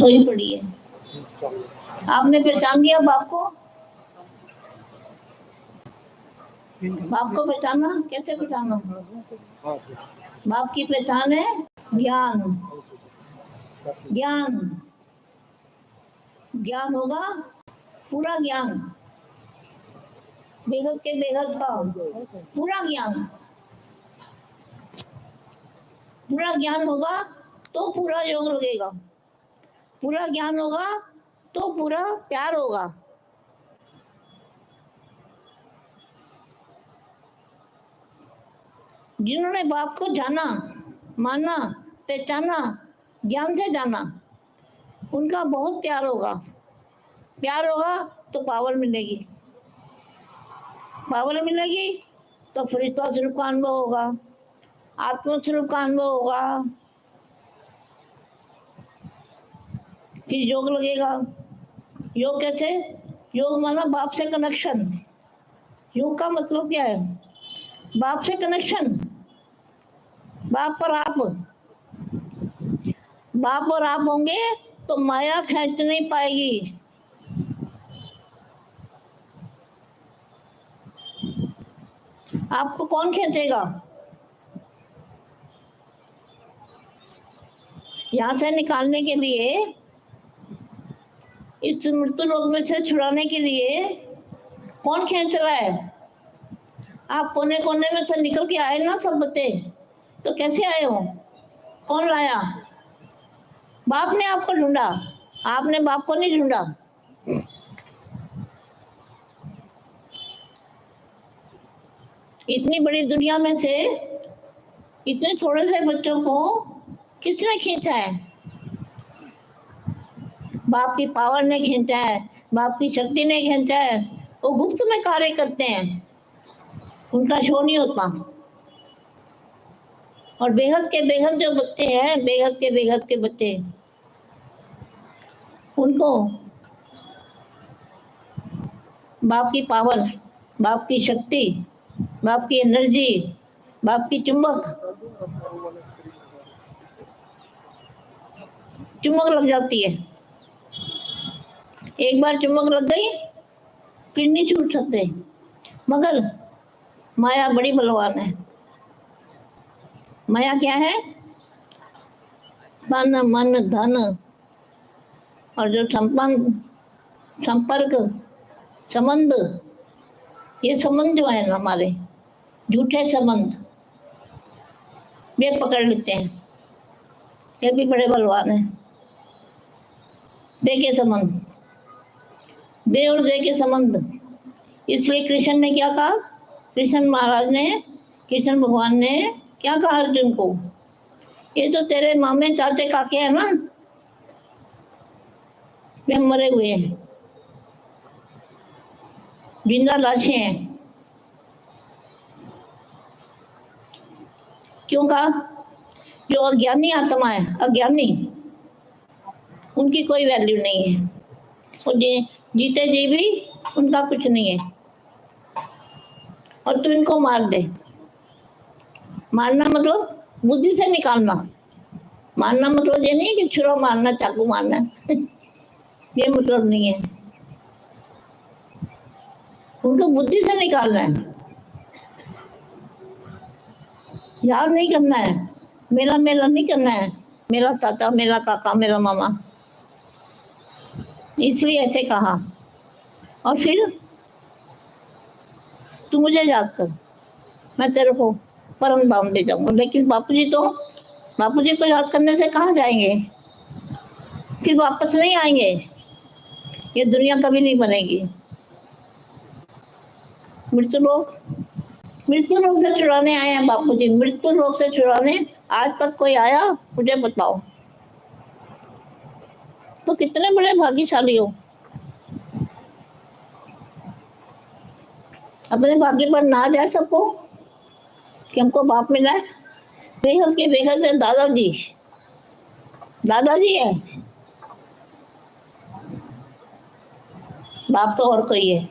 सोई पड़ी है। आपने पहचान लिया बाप को? बाप को पहचाना? कैसे पहचाना? बाप की पहचान है ज्ञान। ज्ञान ज्ञान होगा, पूरा ज्ञान, बेहद के बेहद का पूरा ज्ञान। पूरा ज्ञान होगा तो पूरा योग लगेगा, पूरा ज्ञान होगा तो पूरा प्यार होगा। जिन्होंने बाप को जाना, माना, पहचाना, ज्ञान से जाना, उनका बहुत प्यार होगा। प्यार होगा तो पावर मिलेगी, पावर मिलेगी तो फरिश्ता स्वरूप का अनुभव होगा, आत्मा स्वरूप का अनुभव होगा, फिर योग लगेगा। योग कैसे? योग माना बाप से कनेक्शन। योग का मतलब क्या है? बाप से कनेक्शन। बाप पर आप, बाप और आप होंगे तो माया खींच नहीं पाएगी। आपको कौन खींचेगा? यहाँ से निकालने के लिए, इस मृत्यु लोक में से छुड़ाने के लिए कौन खींच रहा है? आप कोने कोने में से निकल के आए ना सब बच्चे, तो कैसे आए हो? कौन लाया? बाप ने आपको ढूंढा, आपने बाप को नहीं ढूंढा। इतनी बड़ी दुनिया में से इतने थोड़े से बच्चों को किसने खींचा है? बाप की पावर ने खींचा है, बाप की शक्ति ने खींचा है। वो गुप्त में कार्य करते हैं, उनका शो नहीं होता। और बेहद के बेहद जो बच्चे हैं, बेहद के बच्चे, उनको बाप की पावर, बाप की शक्ति, बाप की एनर्जी, बाप की चुम्बक लग जाती है। एक बार चुम्बक लग गई फिर नहीं छूट सकते। मगर माया बड़ी बलवान है। माया क्या है? तन मन धन, और जो संबंध, संपर्क, संबंध, ये संबंध जो है ना हमारे झूठे संबंध, वे पकड़ लेते हैं। ये भी बड़े बलवान है। दे के संबंध, दे और दे के संबंध। इसलिए कृष्ण ने क्या कहा? कृष्ण महाराज ने, कृष्ण भगवान ने क्या कहा अर्जुन को? ये तो तेरे मामे चाचे काके हैं ना, वे मरे हुए हैं, जिंदा लाशें हैं। क्यों कहा? जो अज्ञानी आत्मा है, अज्ञानी, उनकी कोई वैल्यू नहीं है। और जीते जी भी उनका कुछ नहीं है। और तू इनको मार दे। मारना मतलब बुद्धि से निकालना। मारना मतलब ये नहीं कि छुरा मारना, चाकू मारना ये मतलब नहीं है। उनको बुद्धि से निकालना है, याद नहीं करना है, मेरा मेरा नहीं करना है, मेरा चाचा, मेरा काका, मेरा मामा। इसलिए ऐसे कहा। और फिर तू मुझे याद कर, मैं तेरे को परम धाम ले जाऊंगा। लेकिन बापूजी तो, बापूजी को याद करने से कहाँ जाएंगे? फिर वापस नहीं आएंगे। ये दुनिया कभी नहीं बनेगी। मृत्यु लोक, मृत्यु लोक से छुड़ाने आए हैं बापूजी, मृत्यु लोक से छुड़ाने। आज तक कोई आया? मुझे बताओ। तो कितने बड़े भाग्यशाली हो। अपने भाग्य पर ना जा सको कि हमको बाप मिला है। बेहद के बेहद है दादाजी, दादाजी है, बाप तो और कोई है।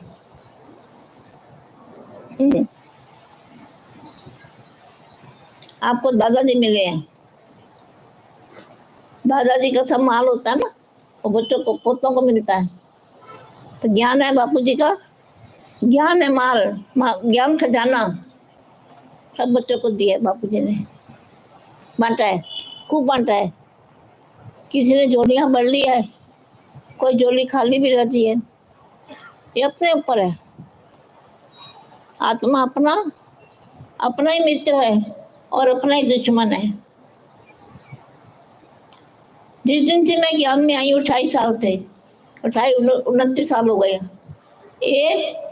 आपको दादाजी मिले हैं। दादाजी का सब माल होता है ना, वो बच्चों को, पोतों को मिलता है। तो ज्ञान है बापू जी का, ज्ञान है माल, ज्ञान खजाना सब बच्चों को दिया बापू जी ने, बांटा है, खूब बांटा है। किसी ने झोलियां भर ली है, कोई झोली खाली भी रहती है, ये अपने ऊपर है। आत्मा अपना अपना ही मित्र है और अपना ही दुश्मन है। जिस दिन से मैं ज्ञान में आई 28 साल थे, 29 साल हो गए, एक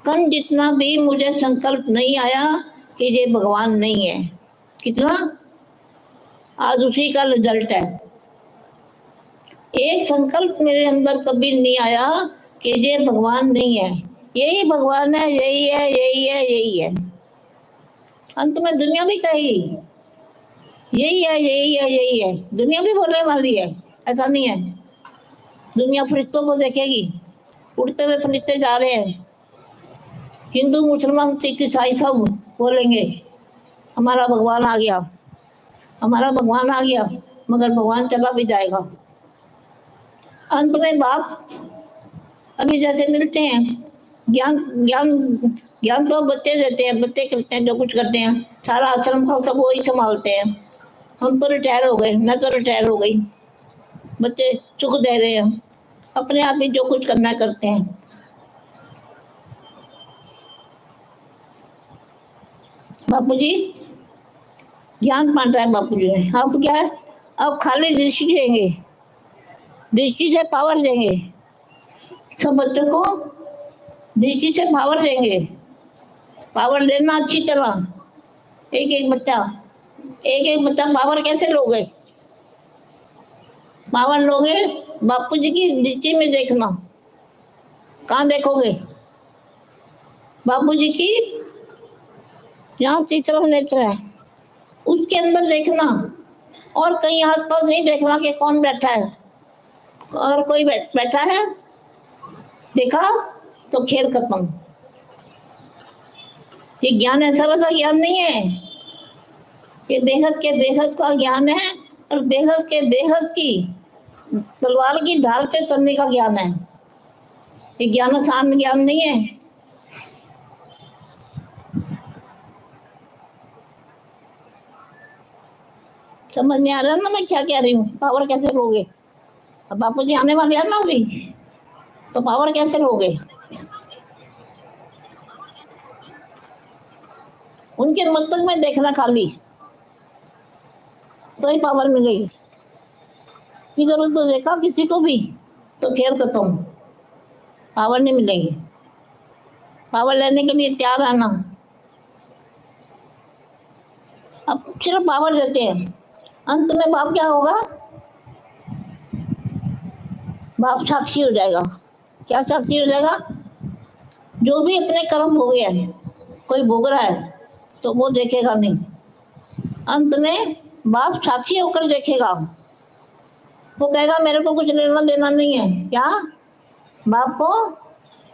कण जितना भी मुझे संकल्प नहीं आया कि ये भगवान नहीं है। कितना, आज उसी का रिजल्ट है। एक संकल्प मेरे अंदर कभी नहीं आया कि ये भगवान नहीं है, यही भगवान है, यही है, यही है, यही है। अंत में दुनिया भी कहेगी यही है, यही है, यही है। दुनिया भी बोलने वाली है, ऐसा नहीं है। दुनिया फरिश्तों को देखेगी, उड़ते हुए फरिश्ते जा रहे हैं। हिंदू, मुसलमान, सिख, ईसाई सब बोलेंगे हमारा भगवान आ गया, हमारा भगवान आ गया, मगर भगवान चला भी जाएगा। अंत में बाप अभी जैसे मिलते हैं, ज्ञान ज्ञान ज्ञान तो बच्चे देते हैं, बच्चे करते हैं जो कुछ करते हैं, सारा आश्रम का सब वही संभालते हैं। हम तो रिटायर हो गए, मैं तो रिटायर हो गई, बच्चे सुख दे रहे हैं, अपने आप ही जो कुछ करना करते हैं। बापू जी ज्ञान बांटा है बापू जी ने। अब क्या है, अब खाली दृष्टि देंगे, दृष्टि से पावर देंगे सब बच्चों को, दृष्टि से पावर देंगे। पावर लेना अच्छी तरह, एक एक बच्चा, एक एक बच्चा पावर कैसे लोगे? पावर लोगे बापू जी की दृष्टि में देखना। कहाँ देखोगे? बापू जी की यहाँ तीसरा नेत्र है, उसके अंदर देखना, और कहीं आस पास नहीं देखना कि कौन बैठा है, और कोई बैठा है देखा तो खेल खत्म। ये ज्ञान ऐसा वैसा ज्ञान नहीं है, ये बेहद के बेहद का ज्ञान है, और बेहद के बेहद की तलवार की ढाल पे चलने का ज्ञान है। ये ज्ञान आसान ज्ञान नहीं है। समझ में आ रहा है ना मैं क्या कह रही हूँ? पावर कैसे लोगे? अब बापू जी आने वाले हैं ना अभी, तो पावर कैसे लोगे? उनके मस्तक में देखना खाली, तो ही पावर मिलेगी। इधर उधर देखा किसी को भी तो खेल खत्म, पावर नहीं मिलेगी। पावर लेने के लिए तैयार रहना। अब सिर्फ पावर देते हैं, अंत में बाप क्या होगा? बाप साक्षी हो जाएगा। क्या साक्षी हो जाएगा? जो भी अपने कर्म हो गया है, कोई भोग रहा है तो वो देखेगा नहीं, अंत में बाप साक्षी होकर देखेगा। वो कहेगा मेरे को कुछ लेना देना नहीं है। क्या? बाप को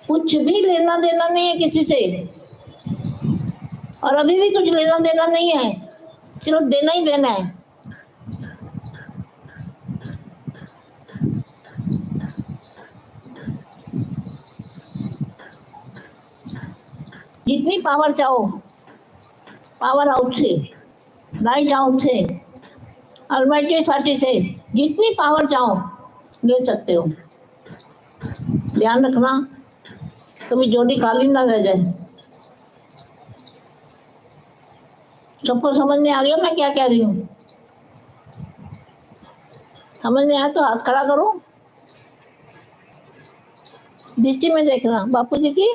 कुछ भी लेना देना नहीं है किसी से, और अभी भी कुछ लेना देना नहीं है, सिर्फ देना ही देना है। जितनी पावर चाहो, पावर हाउस से, लाइट हाउस से, अलमाइटी साटी से, जितनी पावर चाहो ले सकते हो। ध्यान रखना कभी जोड़ी खाली ना रह जाए। सबको समझ में आ गया मैं क्या कह रही हूँ? समझ में आया तो हाथ खड़ा करो। दृष्टि में देखना, बापू जी की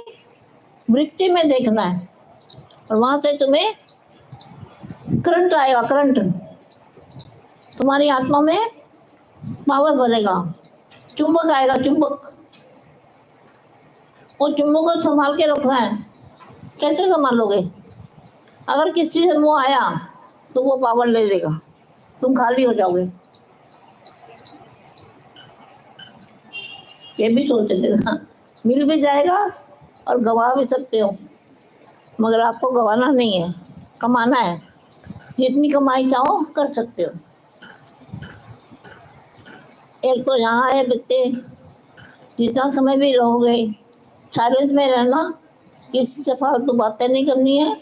वृत्ति में देखना है, और वहां से तुम्हें करंट आएगा, करंट तुम्हारी आत्मा में पावर भरेगा। चुंबक आएगा, चुंबक, वो चुंबक को संभाल के रखना है। कैसे संभालोगे? अगर किसी से मुंह आया तो वो पावर ले लेगा, तुम खाली हो जाओगे। ये भी सोच लेना, मिल भी जाएगा और गवा भी सकते हो, मगर आपको गवाना नहीं है, कमाना है। जितनी कमाई चाहो कर सकते हो। एक तो यहाँ है बच्चे, जितना समय भी रहोगे साइलेंस में रहना, किसी से फालतू बातें नहीं करनी है,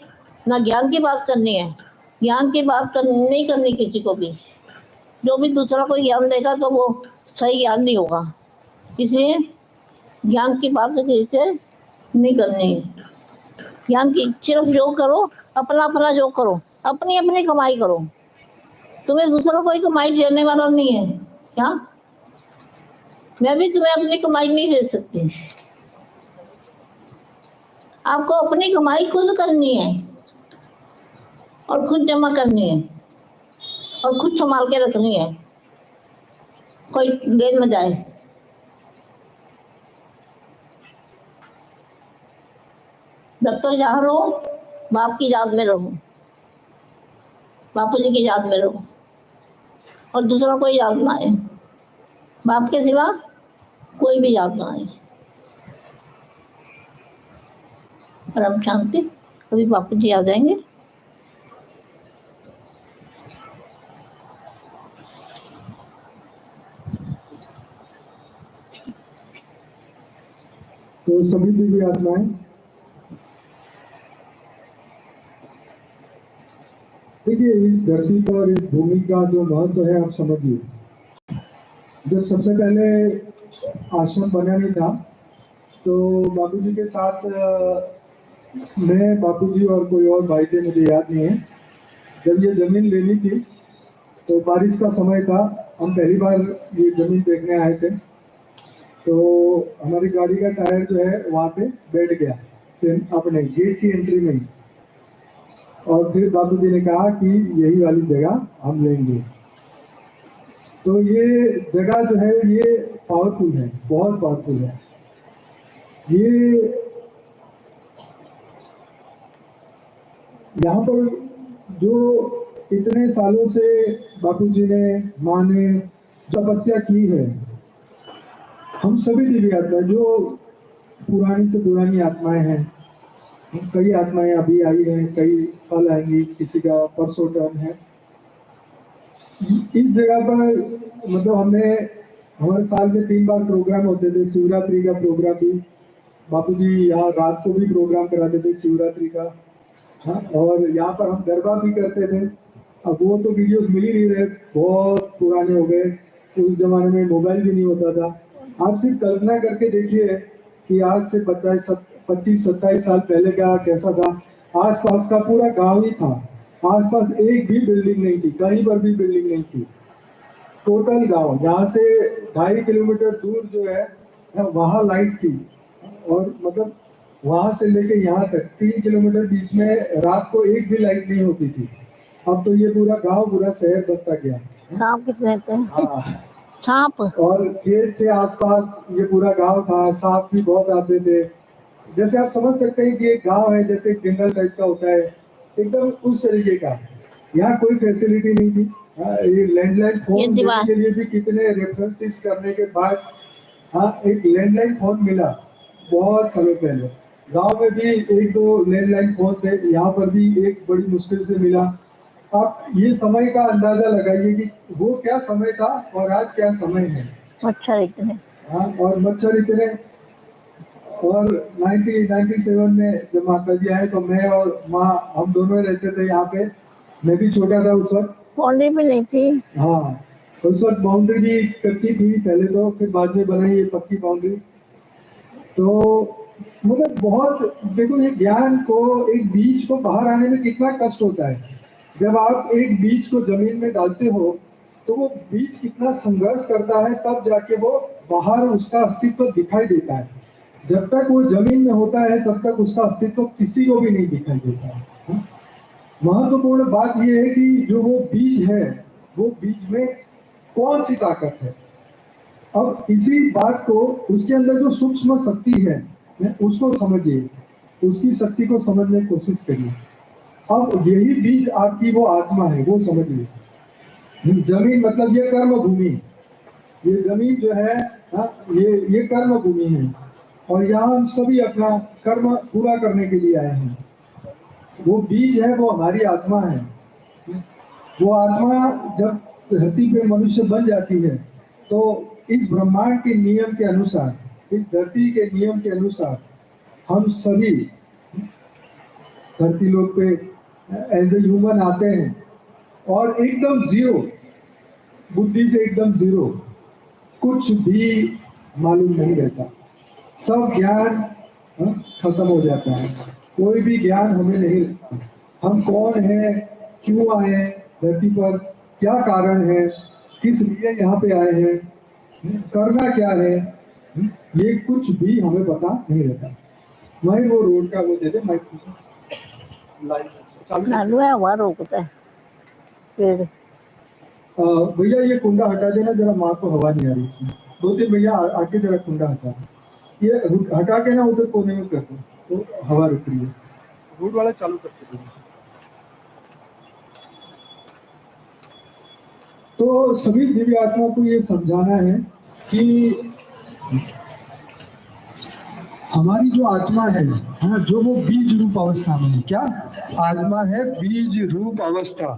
ना ज्ञान की बात करनी है। ज्ञान की बात नहीं करनी किसी को भी। जो भी दूसरा कोई ज्ञान देगा तो वो सही ज्ञान नहीं होगा, इसलिए ज्ञान की बात किसी से नहीं करनी है। ज्ञान की सिर्फ जो करो, अपना अपना जो करो, अपनी अपनी कमाई करो। तुम्हें दूसरा कोई कमाई देने वाला नहीं है। क्या? मैं भी तुम्हें अपनी कमाई नहीं दे सकती। आपको अपनी कमाई खुद करनी है और खुद जमा करनी है और खुद संभाल के रखनी है, कोई ले न जाए। जब तक यहाँ रहो, बाप की याद में रहो, बापू जी की याद में रहो, और दूसरा कोई याद ना आए, बाप के सिवा कोई भी याद ना आए। परम शांति। अभी बापू जी आ जाएंगे। तो सभी दिव्य आत्माएं, देखिए इस धरती पर इस भूमि का जो महत्व है आप समझिए। जब सबसे पहले आश्रम बना नहीं था तो बापूजी के साथ मैं, बापूजी और कोई और भाई थे, मुझे याद नहीं है। जब ये जमीन लेनी थी तो बारिश का समय था, हम पहली बार ये जमीन देखने आए थे। तो हमारी गाड़ी का टायर जो है वहाँ पे बैठ गया अपने गेट की एंट्री में ही। और फिर बापूजी ने कहा कि यही वाली जगह हम लेंगे। तो ये जगह जो है ये पावरफुल है, बहुत पावरफुल है। ये यहाँ पर जो इतने सालों से बापूजी ने, माँ ने तपस्या की है, हम सभी दिव्य आत्माएं जो पुरानी से पुरानी आत्माएं हैं, कई आत्माएं अभी आई हैं, कई कल आएंगी, किसी का परसों टर्न है। इस जगह पर मतलब हमारे साल में 3 बार प्रोग्राम होते थे। शिवरात्रि का प्रोग्राम भी बापूजी यहाँ रात को भी प्रोग्राम कराते थे शिवरात्रि का। हाँ, और यहाँ पर हम गरबा भी करते थे। अब वो तो वीडियोस मिल ही नहीं रहे, बहुत पुराने हो गए। उस जमाने में मोबाइल भी नहीं होता था। आप सिर्फ कल्पना करके देखिए कि आज से 25-27 साल पहले का कैसा था। आसपास का पूरा गांव ही था, आसपास एक भी बिल्डिंग नहीं थी, कहीं पर भी बिल्डिंग नहीं थी। टोटल गांव, यहाँ से 2.5 किलोमीटर दूर जो है वहाँ लाइट थी, और मतलब वहां से लेके यहाँ तक 3 किलोमीटर बीच में रात को एक भी लाइट नहीं होती थी। अब तो ये पूरा गांव, पूरा शहर बनता गया। सांप कितने थे? हाँ, सांप और खेत के आसपास ये पूरा गांव था, सांप भी बहुत आते थे। जैसे आप समझ सकते हैं कि एक गांव है जैसे जंगल टाइप का होता है, एकदम उस तरीके का। यहाँ कोई फैसिलिटी नहीं थी। ये लैंडलाइन फोन देने के लिए भी कितने रेफरेंसेस करने के बाद एक लैंडलाइन फोन मिला बहुत सालों पहले। गांव में भी 1-2 लैंडलाइन फोन थे, यहाँ पर भी एक बड़ी मुश्किल से मिला। आप ये समय का अंदाजा लगाइए कि वो क्या समय था और आज क्या समय है। मच्छर इतने। और मच्छर इतने। और 1997 में जब माता जी आए तो मैं और माँ, हम दोनों रहते थे यहाँ पे। मैं भी छोटा था उस वक्त, बाउंड्री भी नहीं थी। हाँ, उस वक्त बाउंड्री भी कच्ची थी पहले तो, फिर बाद में बनाई ये पक्की बाउंड्री। तो मतलब बहुत, देखो ये ज्ञान को, एक बीज को बाहर आने में कितना कष्ट होता है। जब आप एक बीज को जमीन में डालते हो तो वो बीज कितना संघर्ष करता है, तब जाके वो बाहर उसका अस्तित्व दिखाई देता है। जब तक वो जमीन में होता है तब तक उसका अस्तित्व किसी को भी नहीं दिखाई देता है। महत्वपूर्ण बात यह है कि जो वो बीज है, वो बीज में कौन सी ताकत है। अब इसी बात को, उसके अंदर जो सूक्ष्म शक्ति है उसको समझिए, उसकी शक्ति को समझने की कोशिश करिए। अब यही बीज आपकी वो आत्मा है, वो समझिए। जमीन मतलब ये कर्म भूमि, ये जमीन जो है ये कर्म भूमि है, और यहाँ हम सभी अपना कर्म पूरा करने के लिए आए हैं। वो बीज है, वो हमारी आत्मा है। वो आत्मा जब धरती पे मनुष्य बन जाती है तो इस ब्रह्मांड के नियम के अनुसार, इस धरती के नियम के अनुसार हम सभी धरती लोक पे एज ए ह्यूमन आते हैं और एकदम जीरो, बुद्धि से एकदम जीरो, कुछ भी मालूम नहीं रहता, सब ज्ञान खत्म हो जाता है, कोई भी ज्ञान हमें नहीं रहता। हम कौन है, क्यों आए धरती पर, क्या कारण है, किस लिए यहाँ पे आए हैं, करना क्या है, ये कुछ भी हमें पता नहीं रहता। मैं वो रोड का वो दे दे माइक चालू है, हवा रोकता है फिर। भैया ये कुंडा हटा देना जरा, माँ को हवा नहीं आ रही थी। 2-3 भैया आके जरा कुंडा हटा, ये हटा के ना उधर कोने में कर दो तो हवा रुक रही है। रूट वाला चालू करते दो। तो सभी दिव्य आत्मा को ये समझाना है कि हमारी जो आत्मा है, जो वो बीज रूप अवस्था में है। क्या आत्मा है? बीज रूप अवस्था।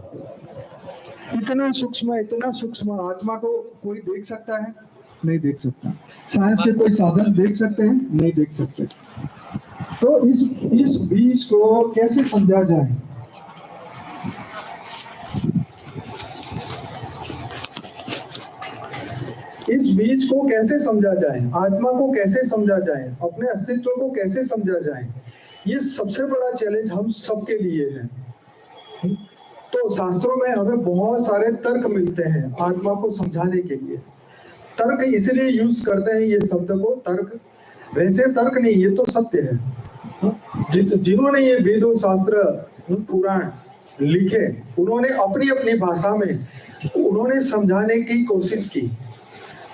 इतना सूक्ष्म आत्मा को कोई देख सकता है? नहीं देख सकता। साइंस के कोई साधन देख सकते हैं? नहीं देख सकते। तो इस बीज को कैसे समझा जाए? इस बीज को कैसे समझा जाए? आत्मा को कैसे समझा जाए? अपने अस्तित्व को कैसे समझा जाए? ये सबसे बड़ा चैलेंज हम सबके लिए है। तो शास्त्रों में हमें बहुत सारे तर्क मिलते हैं आत्मा को समझाने के लिए। तर्क इसलिए यूज करते हैं ये शब्द को, तर्क वैसे तर्क नहीं, ये तो सत्य है। जिन्होंने ये वेदों, शास्त्र, पुराण लिखे, उन्होंने अपनी अपनी भाषा में उन्होंने समझाने की कोशिश की।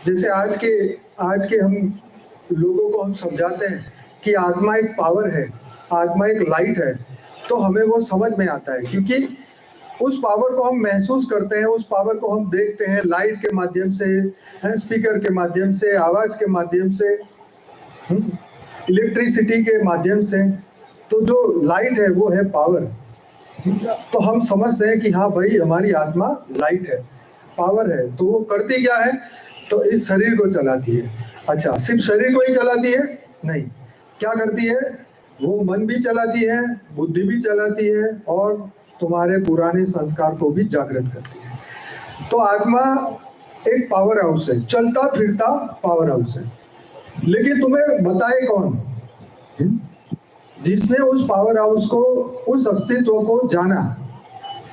जैसे आज के हम लोगों को हम समझाते हैं कि आत्मा एक पावर है, आत्मा एक लाइट है, तो हमें वो समझ में आता है क्योंकि उस पावर को हम महसूस करते हैं, उस पावर को हम देखते हैं लाइट के माध्यम से, स्पीकर के माध्यम से, आवाज के माध्यम से, इलेक्ट्रिसिटी के माध्यम से। तो जो लाइट है वो है पावर। तो हम समझते हैं कि हाँ भाई हमारी आत्मा लाइट है, पावर है। तो वो करती क्या है? तो इस शरीर को चलाती है। अच्छा, सिर्फ शरीर को ही चलाती है? नहीं, क्या करती है? वो मन भी चलाती है, बुद्धि भी चलाती है और तुम्हारे पुराने संस्कार को भी जागृत करती है। तो आत्मा एक पावर हाउस है, चलता फिरता पावर हाउस है। लेकिन तुम्हें बताए कौन? जिसने उस पावर हाउस को, उस अस्तित्व को जाना,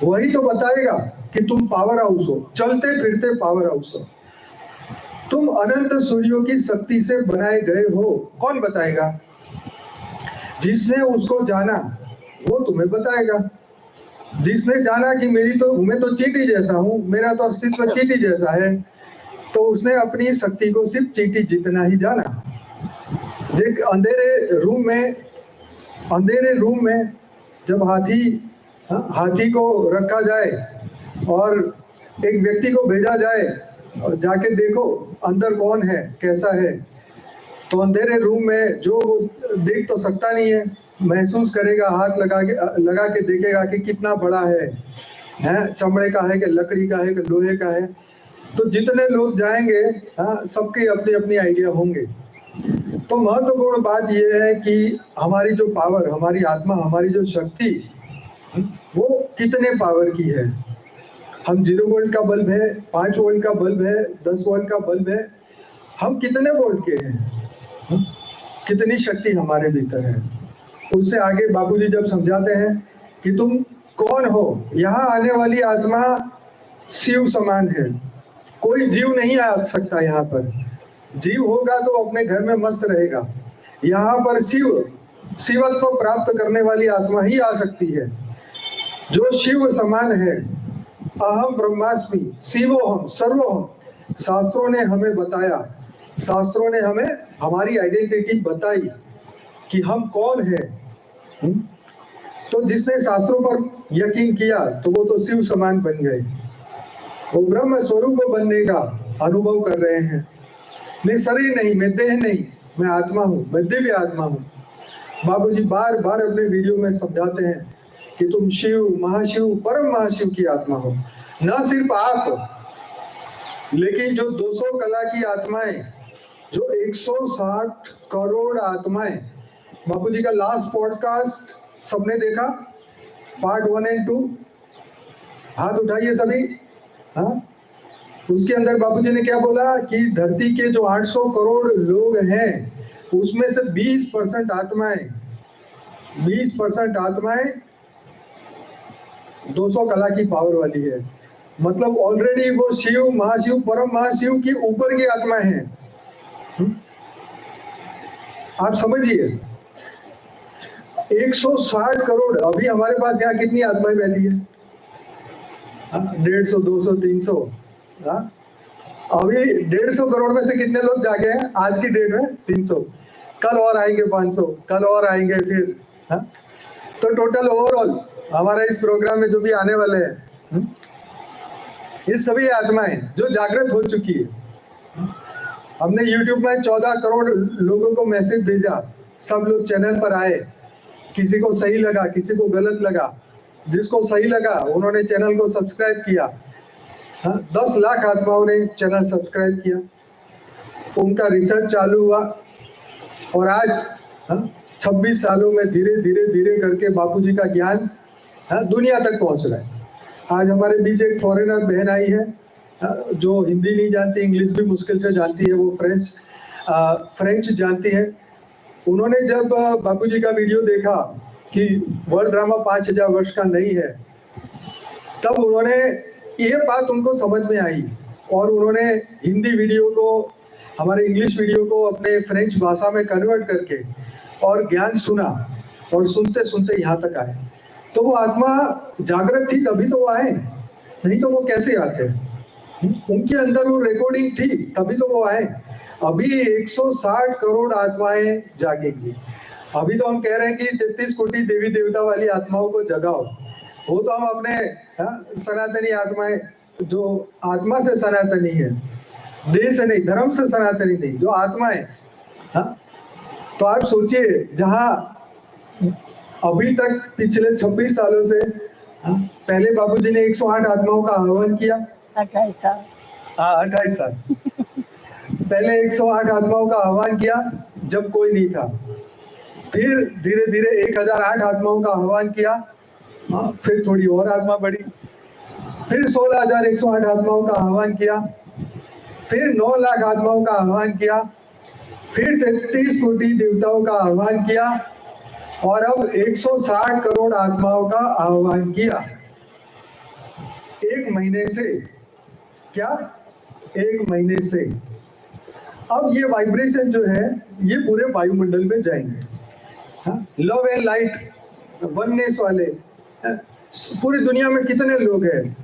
वही तो बताएगा कि तुम पावर हाउस हो, चलते फिरते पावर हाउस हो। तुम अनंत सूर्यों की शक्ति से बनाए गए हो, कौन बताएगा? जिसने उसको जाना वो तुम्हें बताएगा। जिसने जाना कि मैं तो चींटी जैसा हूँ, मेरा तो अस्तित्व चींटी जैसा है, तो उसने अपनी शक्ति को सिर्फ चींटी जितना ही जाना। देख, अंधेरे रूम में जब हाथी को रखा जाए और एक व्यक्ति को भेजा जाए और जाके देखो अंदर कौन है, कैसा है, तो अंधेरे रूम में जो देख तो सकता नहीं है, महसूस करेगा, हाथ लगा के देखेगा कि कितना बड़ा है, चमड़े का है कि लकड़ी का है कि लोहे का है। तो जितने लोग जाएंगे, सबकी अपनी अपनी आइडिया होंगे। तो महत्वपूर्ण बात यह है कि हमारी जो पावर, हमारी आत्मा, हमारी जो शक्ति, वो कितने पावर की है। हम 0 वोल्ट का बल्ब है, 5 वोल्ट का बल्ब है, 10 वोल्ट का बल्ब है, हम कितने वोल्ट के हैं? कितनी शक्ति हमारे भीतर है। उससे आगे बाबूजी जब समझाते हैं कि तुम कौन हो, यहाँ आने वाली आत्मा शिव समान है, कोई जीव नहीं आ सकता। यहाँ पर जीव होगा तो अपने घर में मस्त रहेगा। यहाँ पर शिवत्व प्राप्त करने वाली आत्मा ही आ सकती है, जो शिव समान है। अहम ब्रह्मास्मि शिवोहम सर्वोहम, शास्त्रों ने हमें बताया, शास्त्रों ने हमें हमारी आइडेंटिटी बताई कि हम कौन है। तो जिसने शास्त्रों पर यकीन किया तो वो तो शिव समान बन गए, वो ब्रह्म स्वरूप बनने का अनुभव कर रहे हैं। मैं शरीर नहीं, मैं देह नहीं, मैं आत्मा हूँ, मैं दिव्य आत्मा हूँ। बाबूजी बार बार अपने वीडियो में समझाते हैं कि तुम शिव, महाशिव, परम महाशिव की आत्मा हो। न सिर्फ आप, लेकिन जो 200 कला की आत्माएं, जो 160 करोड़ आत्माएं, बापू जी का लास्ट पॉडकास्ट सबने देखा, पार्ट 1 और 2, हाथ उठाइए सभी। हाँ, उसके अंदर बापूजी ने क्या बोला कि धरती के जो 800 करोड़ लोग हैं उसमें से 20% आत्माएं 200 कला की पावर वाली है। मतलब ऑलरेडी वो शिव, महाशिव, परम महाशिव की ऊपर की आत्माएं हैं। आप समझिए, 160 करोड़। अभी हमारे पास यहाँ कितनी आत्माएं बैठी है? 150, 200, 300। अभी 150 करोड़ में से कितने लोग जागे हैं आज की डेट में? 300। कल और आएंगे 500, कल और आएंगे फिर। हा? तो टोटल ओवरऑल हमारा इस प्रोग्राम में जो भी आने वाले हैं, ये सभी आत्माएं जो जागृत हो चुकी है। हमने YouTube में 14 करोड़ लोगों को मैसेज भेजा, सब लोग चैनल पर आए, किसी को सही लगा, किसी को गलत लगा। जिसको सही लगा उन्होंने चैनल को सब्सक्राइब किया। 10 लाख आत्माओं ने चैनल सब्सक्राइब किया, उनका रिसर्च चालू हुआ और आज 26 सालों में धीरे धीरे धीरे करके बापूजी का ज्ञान दुनिया तक पहुंच रहा है। आज हमारे बीच एक फॉरेनर बहन आई है जो हिंदी नहीं जानती, इंग्लिश भी मुश्किल से जानती है, वो फ्रेंच जानती है। उन्होंने जब बापूजी का वीडियो देखा कि वर्ल्ड ड्रामा 5000 वर्ष का नहीं है, तब उन्होंने ये बात उनको समझ में आई और उन्होंने हिंदी वीडियो को, हमारे इंग्लिश वीडियो को अपने फ्रेंच भाषा में कन्वर्ट करके और ज्ञान सुना और सुनते सुनते यहाँ तक आए। तो वो आत्मा जागृत थी तभी तो वो आए, नहीं तो वो कैसे आते? उनके अंदर वो रिकॉर्डिंग थी तभी तो वो आए। अभी 160 करोड़ आत्माएं जागेंगी। अभी तो हम कह रहे हैं कि 33 कोटि देवी देवता वाली आत्माओं को जगाओ। वो तो हम अपने सनातनी आत्माएं, जो आत्मा से सनातनी है, देह से नहीं, धर्म से सनातनी नहीं, जो आत्माएं। तो आप सोचिए, जहां अभी तक पिछले 26 सालों से पहले बापूजी ने 108 आत्माओं का आह्वान किया। 28 साल। हाँ, 28 साल पहले 108 आत्माओं का आह्वान किया जब कोई नहीं था। फिर धीरे धीरे 1008 आत्माओं का आह्वान किया। फिर थोड़ी और आत्मा बढ़ी, फिर 16,108 आत्माओं का आह्वान किया, फिर 9 लाख आत्माओं का आह्वान किया, फिर 33 कोटि देवताओं का आह्वान किया और अब 160 करोड़ आत्माओं का आह्वान किया। 1 महीने से, क्या 1 महीने से अब ये वाइब्रेशन जो है ये पूरे वायुमंडल में जाएंगे। लव एंड लाइट, वननेस वाले पूरी दुनिया में कितने लोग हैं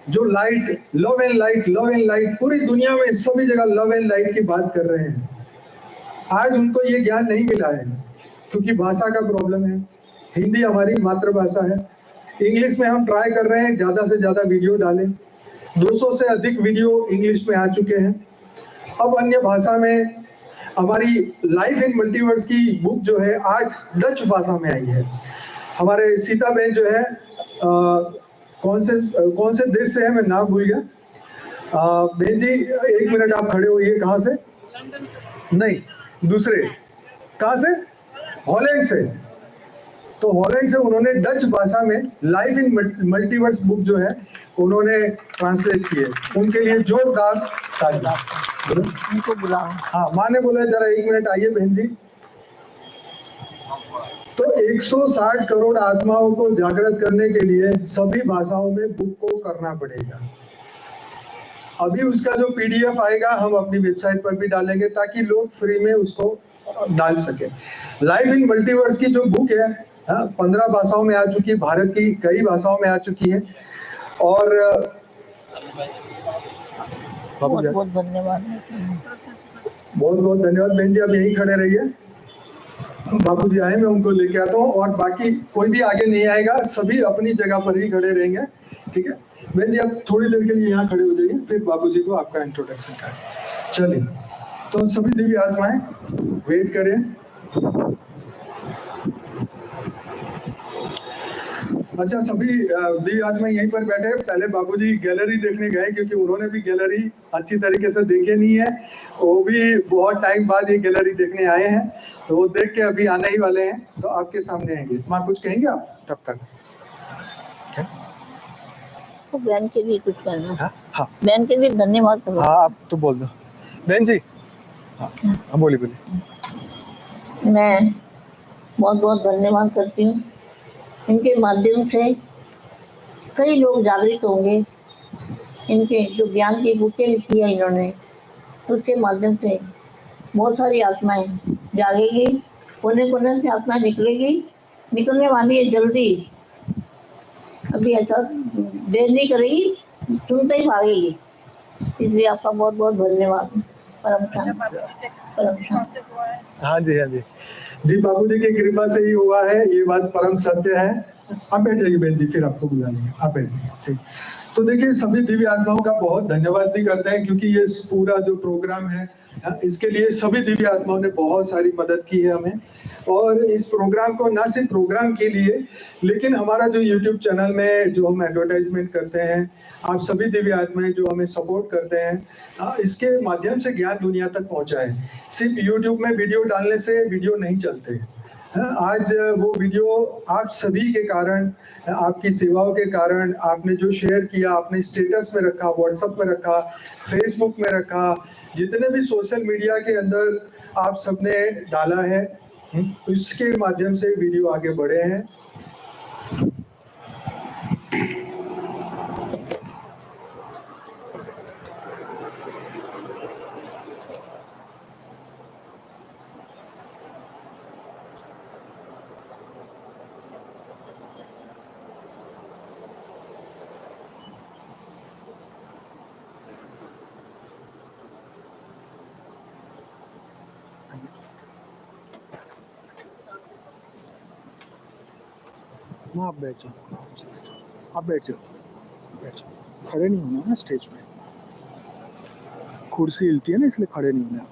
जो light, love and light, love and light, पूरी दुनिया में सभी जगह लव एंड लाइट की बात कर रहे हैं। आज उनको ये ज्ञान नहीं मिला है क्योंकि भाषा का प्रॉब्लम है। हिंदी हमारी मातृभाषा है, इंग्लिश में हम ट्राई कर रहे हैं ज़्यादा से ज़्यादा वीडियो डालें। 200 से अधिक वीडियो इंग्लिश में आ चुके हैं। अब अन्य भाषा में हमारी लाइफ इन मल्टीवर्स की बुक जो है आज डच भाषा में आई है। हमारे सीता बहन जो है कौन से देश से है, मैं नाम भूल गया। बहन जी 1 मिनट आप खड़े होइए। कहाँ से? नहीं, दूसरे कहाँ से? हॉलैंड से। तो हॉलैंड से उन्होंने डच भाषा में लाइफ इन मल्टीवर्स बुक जो है उन्होंने ट्रांसलेट की है। उनके लिए जोरदार तालियां। उनको बुलाओ। हाँ, माँ ने बोला जरा 1 मिनट आइए बहन जी। तो 160 करोड़ आत्माओं को जागृत करने के लिए सभी भाषाओं में बुक को करना पड़ेगा। अभी उसका जो PDF आएगा हम अपनी वेबसाइट पर भी डालेंगे ताकि लोग फ्री में उसको डाल सके। लाइफ इन मल्टीवर्स की जो बुक है 15 भाषाओं में आ चुकी है, भारत की कई भाषाओं में आ चुकी है। और बहुत बहुत धन्यवाद। बहुत बहुत धन्यवाद बहन जी, अब यहीं खड़े रहिए। बापू जी आए, मैं उनको लेके आता हूँ और बाकी कोई भी आगे नहीं आएगा, सभी अपनी जगह पर ही खड़े रहेंगे। ठीक है बहन जी, आप थोड़ी देर के लिए यहाँ खड़े हो जाइए, फिर बापू जी को आपका इंट्रोडक्शन करें। चलिए, तो सभी दिव्य आत्माएं वेट करें। अच्छा, सभी दी आज में यहीं पर बैठे। पहले बाबूजी गैलरी देखने गए क्योंकि उन्होंने भी गैलरी अच्छी तरीके से देखी नहीं है, वो भी बहुत टाइम बाद ये गैलरी देखने आए हैं, तो वो देख के अभी आने ही वाले हैं, तो आपके सामने आएंगे। माँ कुछ कहेंगे आप तब तक? तो बहन के लिए कुछ करना है। हाँ हाँ बहन के लिए धन्यवाद करो। हाँ, आप तो बोल दो बहन जी। हाँ हाँ, बोलिए बोलिए। मैं बहुत बहुत धन्यवाद करती हूँ। इनके माध्यम से कई लोग जागृत होंगे। इनके जो ज्ञान की बुकें लिखी है इन्होंने, उसके माध्यम से बहुत सारी आत्माएं जागेगी, कोने कोने से आत्माएं निकलेगी, निकलने वाली है जल्दी। अभी ऐसा देर नहीं करेगी, सुनते ही भागेगी। इसलिए आपका बहुत बहुत धन्यवाद। परम शांति, परम शांति। हाँ जी हाँ जी जी, बाबूजी की कृपा से ही हुआ है, ये बात परम सत्य है। आप बैठ जाइए बहन जी, फिर आपको बुला लेंगे, आप बैठ जाइए। ठीक। तो देखिए, सभी दिव्य आत्माओं का बहुत धन्यवाद भी करते हैं क्योंकि ये पूरा जो प्रोग्राम है, इसके लिए सभी दिव्य आत्माओं ने बहुत सारी मदद की है हमें। और इस प्रोग्राम को ना सिर्फ प्रोग्राम के लिए, लेकिन हमारा जो यूट्यूब चैनल में जो हम एडवर्टाइजमेंट करते हैं, आप सभी दिव्य आत्माएं जो हमें सपोर्ट करते हैं, इसके माध्यम से ज्ञान दुनिया तक पहुंचा है। सिर्फ यूट्यूब में वीडियो डालने से वीडियो नहीं चलते। आज वो वीडियो आप सभी के कारण, आपकी सेवाओं के कारण, आपने जो शेयर किया, आपने स्टेटस में रखा, व्हाट्सएप में रखा, फेसबुक में रखा, जितने भी सोशल मीडिया के अंदर आप सबने डाला है, उसके माध्यम से वीडियो आगे बढ़े हैं। ना आप बैठ जाओ, आप बैठ जाओ, बैठ जाओ। खड़े नहीं होना ना स्टेज पे, कुर्सी हिलती है ना, इसलिए खड़े नहीं होना।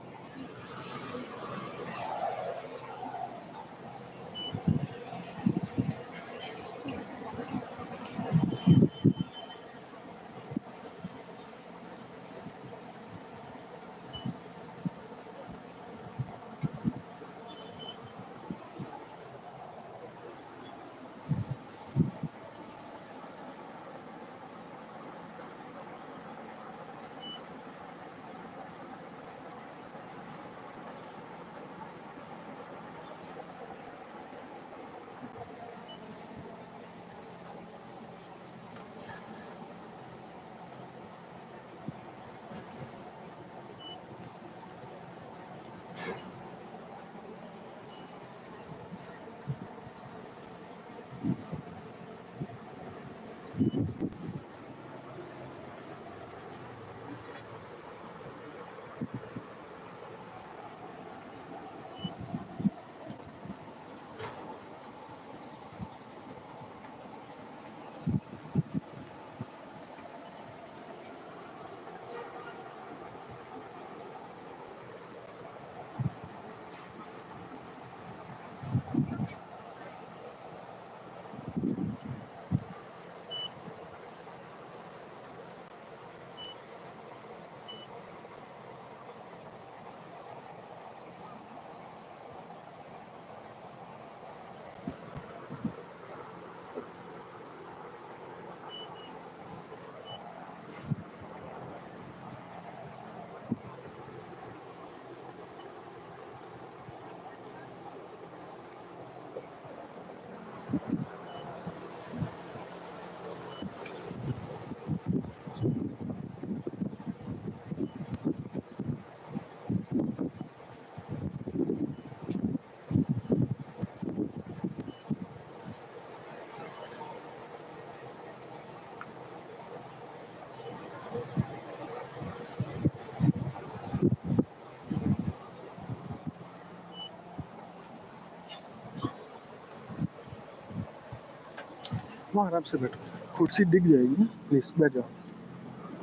वहाँ आराम से बैठो, कुर्सी दिख जाएगी ना, प्लीज बैठ जाओ,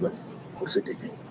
बस कुर्सी दिख जाएगी।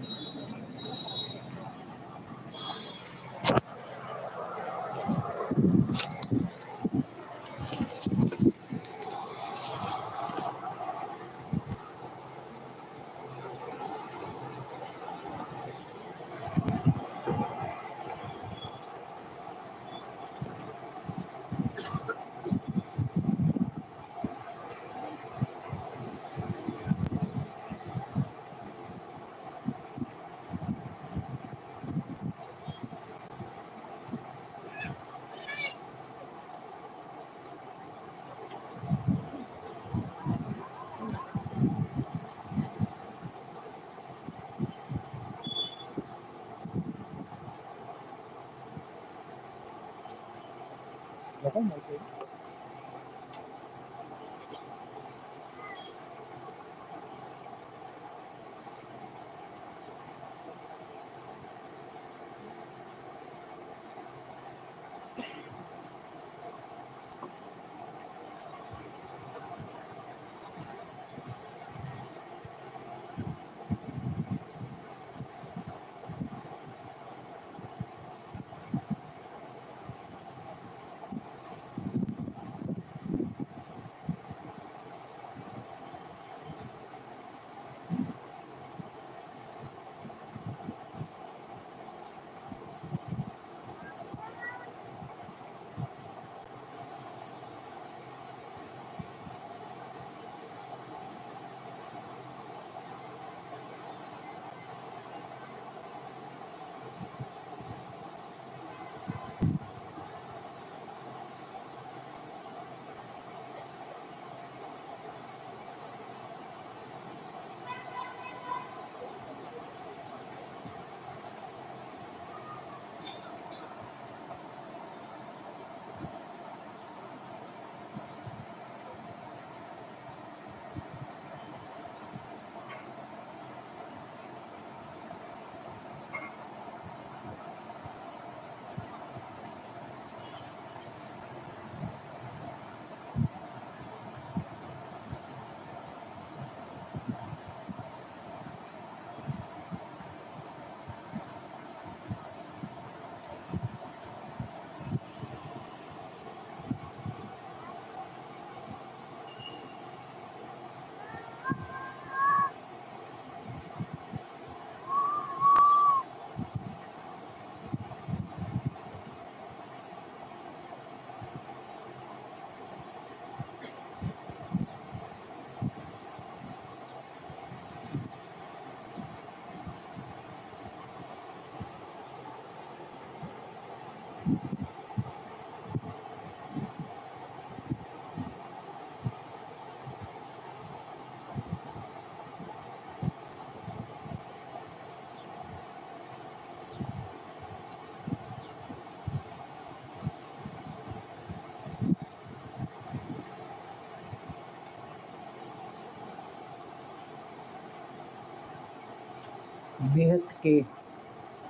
बेहद के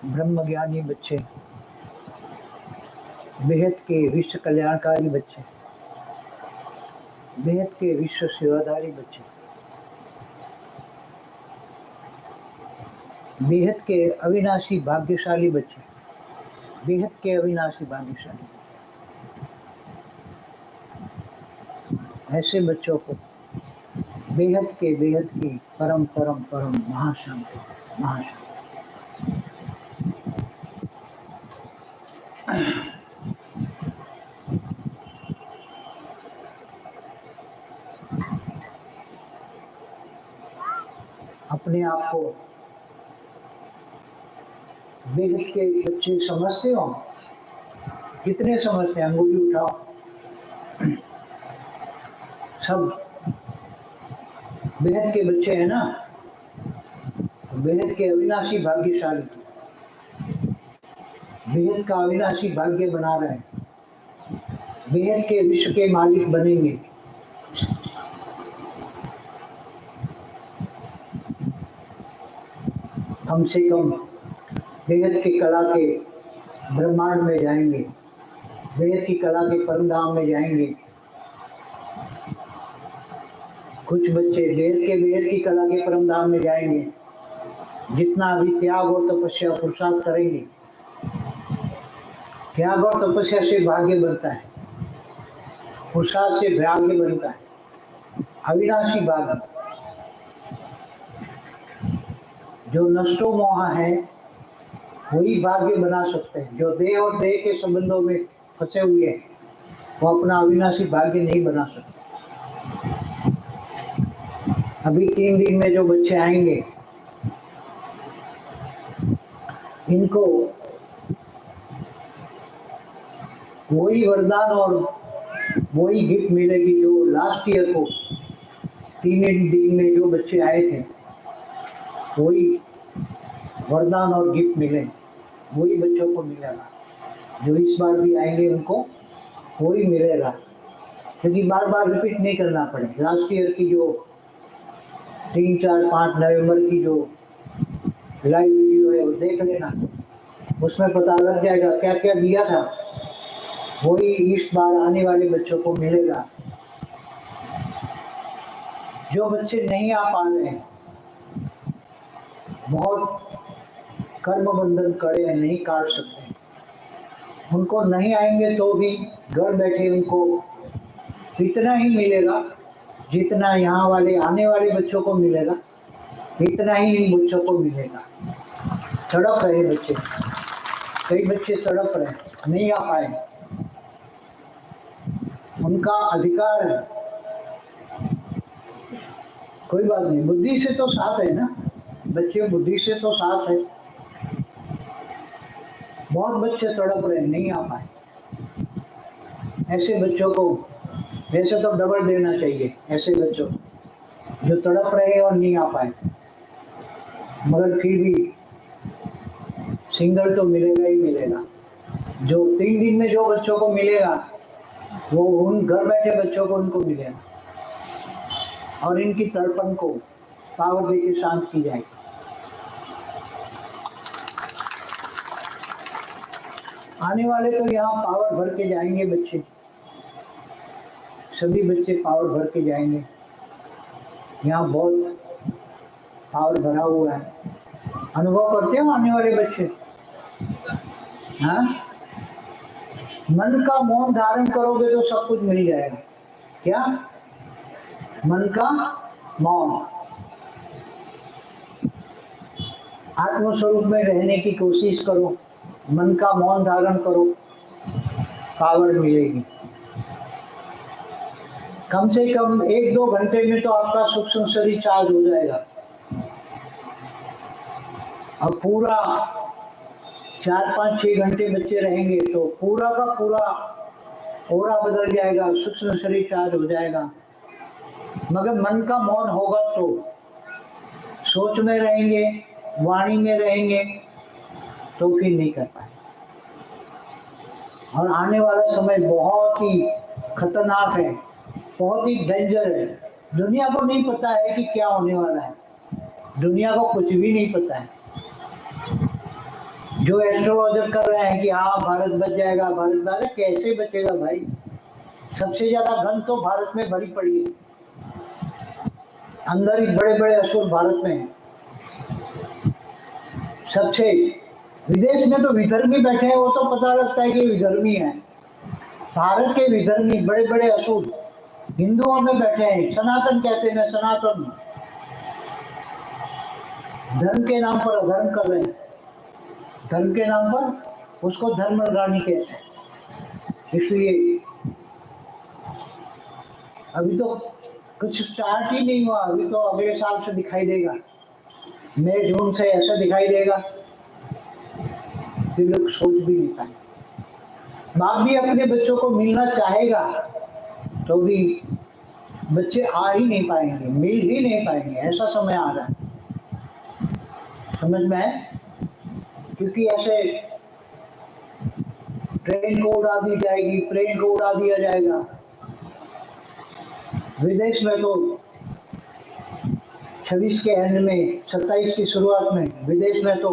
ब्रह्मज्ञानी बच्चे, बेहद के विश्व कल्याणकारी बच्चे, बेहद के विश्व सेवाधारी बच्चे, बेहद के अविनाशी भाग्यशाली बच्चे, बेहद के अविनाशी भाग्यशाली, ऐसे बच्चों को बेहद की परम परम परम महाशांति महाशांति। अपने आप को बेहद के बच्चे समझते हो? कितने समझते हैं? अंगुली उठाओ। सब बेहद के बच्चे हैं ना? बेहद के अविनाशी भाग्यशाली, बेहद का अविनाशी भाग्य बना रहे हैं, बेहद के विश्व के मालिक बनेंगे। कम से कम बेहद की कला के ब्रह्मांड में जाएंगे, बेहद की कला के परमधाम में जाएंगे। कुछ बच्चे बेहद की कला के परमधाम में जाएंगे। जितना भी त्याग और तपस्या पुरुषार्थ करेंगे, त्याग और तपस्या से भाग्य बनता है, पुरुषार्थ से भाग्य बनता है, अविनाशी भाग्य। जो नष्टो मोह है वही भाग्य बना सकते हैं। जो देह और देह के संबंधों में फंसे हुए हैं वो अपना अविनाशी भाग्य नहीं बना सकते। अभी 3 दिन में जो बच्चे आएंगे इनको वही वरदान और वही गिफ्ट मिलेगी जो लास्ट ईयर को 3 दिन में जो बच्चे आए थे, वही वरदान और गिफ्ट मिले, वही बच्चों को मिलेगा। जो इस बार भी आएंगे उनको वही मिलेगा, क्योंकि बार बार रिपीट नहीं करना पड़े। लास्ट ईयर की जो 3, 4, 5 नवंबर की जो लाइव वीडियो है वो देख लेना, उसमें पता लग जाएगा क्या क्या दिया था, वही इस बार आने वाले बच्चों को मिलेगा। जो बच्चे नहीं आ पा रहे हैं, बहुत कर्म बंधन कड़े हैं, नहीं काट सकते, उनको नहीं आएंगे तो भी घर बैठे उनको इतना ही मिलेगा जितना यहाँ वाले आने वाले बच्चों को मिलेगा, इतना ही इन बच्चों को मिलेगा। तड़प रहे बच्चे, कई बच्चे तड़प रहे, नहीं आ पाए, उनका अधिकार है। कोई बात नहीं, बुद्धि से तो साथ है ना बच्चे, बुद्धि से तो साथ है। बहुत बच्चे तड़प रहे, नहीं आ पाए। ऐसे बच्चों को वैसे तो डबल देना चाहिए, ऐसे बच्चों जो तड़प रहे और नहीं आ पाए, मगर फिर भी सिंगल तो मिलेगा ही मिलेगा। जो 3 दिन में जो बच्चों को मिलेगा वो उन घर बैठे बच्चों को उनको मिलेगा, और इनकी तड़पन को पावर दे के शांत की जाएगी। आने वाले तो यहाँ पावर भर के जाएंगे बच्चे, सभी बच्चे पावर भर के जाएंगे। यहाँ बहुत पावर भरा हुआ है, अनुभव करते हो आने वाले बच्चे। हाँ, मन का मौन धारण करोगे तो सब कुछ मिल जाएगा। क्या? मन का मौन, आत्मस्वरूप में रहने की कोशिश करो, मन का मौन धारण करो, पावर मिलेगी। कम से कम 1-2 घंटे में तो आपका सूक्ष्म शरीर चार्ज हो जाएगा। अब पूरा 4-5-6 घंटे बच्चे रहेंगे तो पूरा का पूरा ओरा बदल जाएगा, सूक्ष्म शरीर चार्ज हो जाएगा। मगर मन का मौन होगा तो सोच में रहेंगे, वाणी में रहेंगे, तो फिर नहीं कर पाए। और आने वाला समय बहुत ही खतरनाक है, बहुत ही डेंजर है। दुनिया को नहीं पता है कि क्या होने वाला है, दुनिया को कुछ भी नहीं पता है। जो एस्ट्रोलॉजर कर रहे हैं कि हाँ भारत बच जाएगा, भारत बच, कैसे बचेगा भाई? सबसे ज्यादा धन तो भारत में भरी पड़ी है, अंदर ही बड़े बड़े असुर भारत में हैं। सबसे विदेश में तो विधर्मी बैठे हैं, वो तो पता लगता है कि विधर्मी है। भारत के विधर्मी बड़े बड़े असुर हिंदुओं में बैठे हैं, सनातन कहते हैं, सनातन धर्म के नाम पर अधर्म कर रहे हैं, धर्म के नाम पर उसको धर्मरानी कहते हैं। इसलिए अभी तो कुछ स्टार्ट ही नहीं हुआ, अभी तो अगले साल से दिखाई देगा, मई जून से ऐसा दिखाई देगा कि लोग सोच भी नहीं पाए। बाप भी अपने बच्चों को मिलना चाहेगा तो भी बच्चे आ ही नहीं पाएंगे, मिल ही नहीं पाएंगे, ऐसा समय आ रहा है। समझ में है? क्योंकि ऐसे ट्रेन को उड़ा दी जाएगी, प्लेन को उड़ा दिया जाएगा। विदेश में तो 26 के एंड में, 27 की शुरुआत में विदेश में तो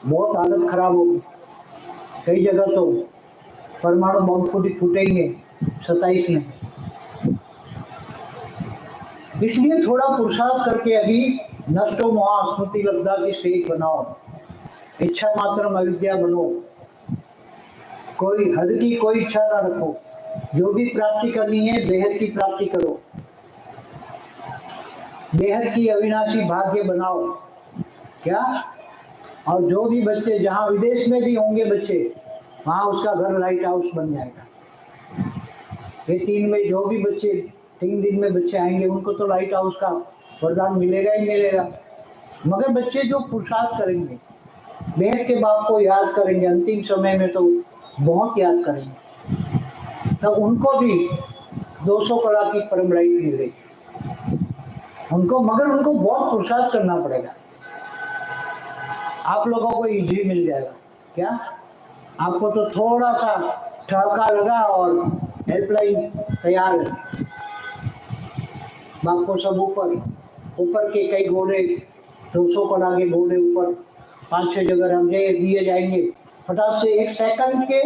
बहुत हालत खराब होगी। कई जगह तो परमाणु बम फूटेंगे 27 में। इसलिए थोड़ा पुरुषार्थ करके अभी नष्टो मोह स्मृति लब्धा की स्टेज बनाओ, इच्छा मात्र अविद्या बनो, कोई हद की कोई इच्छा ना रखो, जो भी प्राप्ति करनी है बेहद की प्राप्ति करो, बेहद की अविनाशी भाग्य बनाओ। क्या? और जो भी बच्चे जहाँ विदेश में भी होंगे बच्चे, वहाँ उसका घर लाइट हाउस बन जाएगा। ये 3 में जो भी बच्चे 3 दिन में बच्चे आएंगे उनको तो लाइट हाउस का वरदान मिलेगा ही मिलेगा। मगर बच्चे जो पुरुषार्थ करेंगे, बेहद के बाप को याद करेंगे, अंतिम समय में तो बहुत याद करेंगे, तब उनको भी 200 कला की परम लाइट मिलेगी उनको। मगर उनको बहुत पुरुषार्थ करना पड़ेगा। आप लोगों को इजी मिल जाएगा। क्या? आपको तो थोड़ा सा ठहका लगा और हेल्पलाइन तैयार है। बाप को सब ऊपर ऊपर के कई घोड़े 200 को लागे घोड़े ऊपर 5-6 जगह हम दिए जाएंगे। फटाक से 1 सेकंड के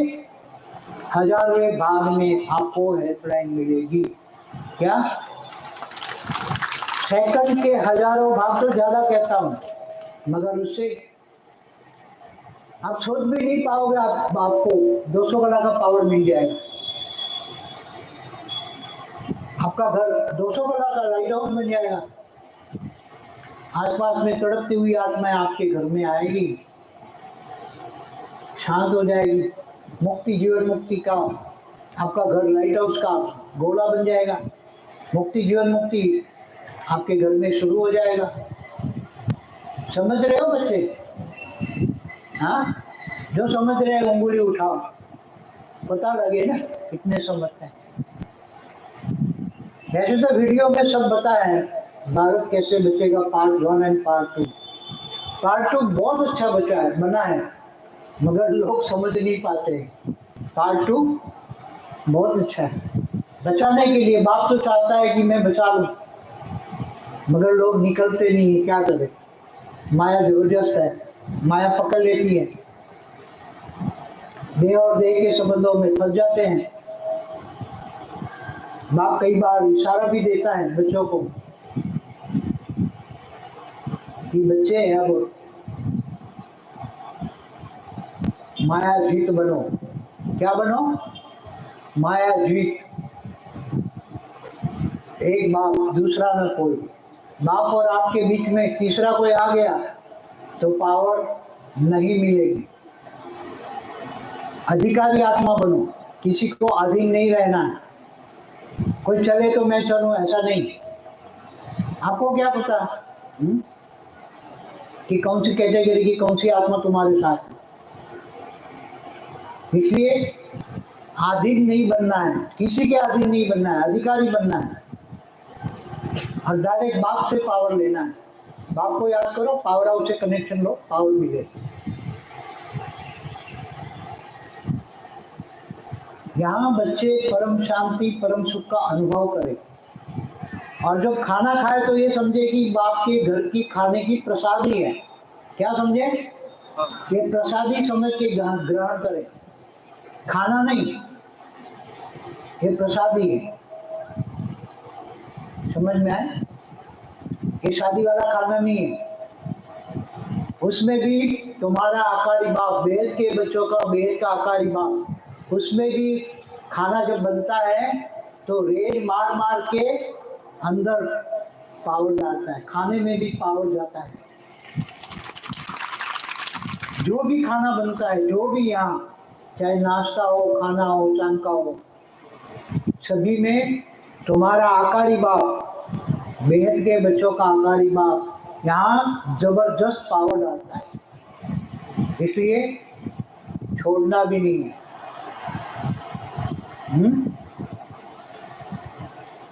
1000वें भाग में आपको हेल्पलाइन मिलेगी। क्या सेकंड के हजारों भाग तो ज्यादा कहता हूँ, मगर उससे आप सोच भी नहीं पाओगे। आपको 200 कला का पावर मिल जाएगा। आपका घर 200 कला का लाइट हाउस बन जाएगा। आसपास में तड़पती हुई आत्माएं आपके घर में आएगी, शांत हो जाएगी। मुक्ति जीवन मुक्ति का आपका घर लाइट हाउस का गोला बन जाएगा। मुक्ति जीवन मुक्ति आपके घर में शुरू हो जाएगा। समझ रहे हो बच्चे? हाँ, जो समझ रहे हैं उंगली उठाओ, पता लगे ना कितने समझते हैं। वैसे तो वीडियो में सब बताया है, भारत कैसे बचेगा पार्ट 1 एंड पार्ट 2। पार्ट 2 बहुत अच्छा बना है, मगर लोग समझ नहीं पाते। पार्ट 2 बहुत अच्छा है बचाने के लिए। बाप तो चाहता है कि मैं बचा लूं, मगर लोग निकलते नहीं है। क्या करें, माया जबरदस्त है, माया पकड़ लेती है। देह और देह के संबंधों में फंस जाते हैं। बाप कई बार इशारा भी देता है बच्चों को कि बच्चे अब माया जीत बनो। क्या बनो? माया जीत। एक बाप दूसरा न कोई। बाप और आपके बीच में तीसरा कोई आ गया तो पावर नहीं मिलेगी। अधिकारी आत्मा बनो, किसी को अधीन नहीं रहना है। कोई चले तो मैं चलूं ऐसा नहीं। आपको क्या पता कि कौन सी कैटेगरी की कौन सी आत्मा तुम्हारे साथ है। इसलिए अधीन नहीं बनना है, किसी के अधीन नहीं बनना है, अधिकारी बनना है और डायरेक्ट बाप से पावर लेना है। बाप को याद करो, पावर हाउस से कनेक्शन लो, पावर मिले। यहाँ बच्चे परम शांति परम सुख का अनुभव करें और जब खाना खाए तो ये समझे कि बाप के घर की खाने की प्रसादी है। क्या समझे? ये प्रसादी समझ के ग्रहण करें, खाना नहीं, ये प्रसादी है। समझ में आए? ये शादी वाला खाना नहीं है। उसमें भी तुम्हारा आकारी बाप, बेहद के बच्चों का बेहद का आकारी बाप, उसमें भी खाना जब बनता है तो रेल मार मार के अंदर पावर डालता है। खाने में भी पावर जाता है। जो भी खाना बनता है, जो भी यहाँ चाहे नाश्ता हो, खाना हो, चांद का हो, सभी में तुम्हारा आकारी बाप, बेहद के बच्चों का आकारी बाप यहाँ जबरदस्त पावर डालता है। इसलिए छोड़ना भी नहीं है।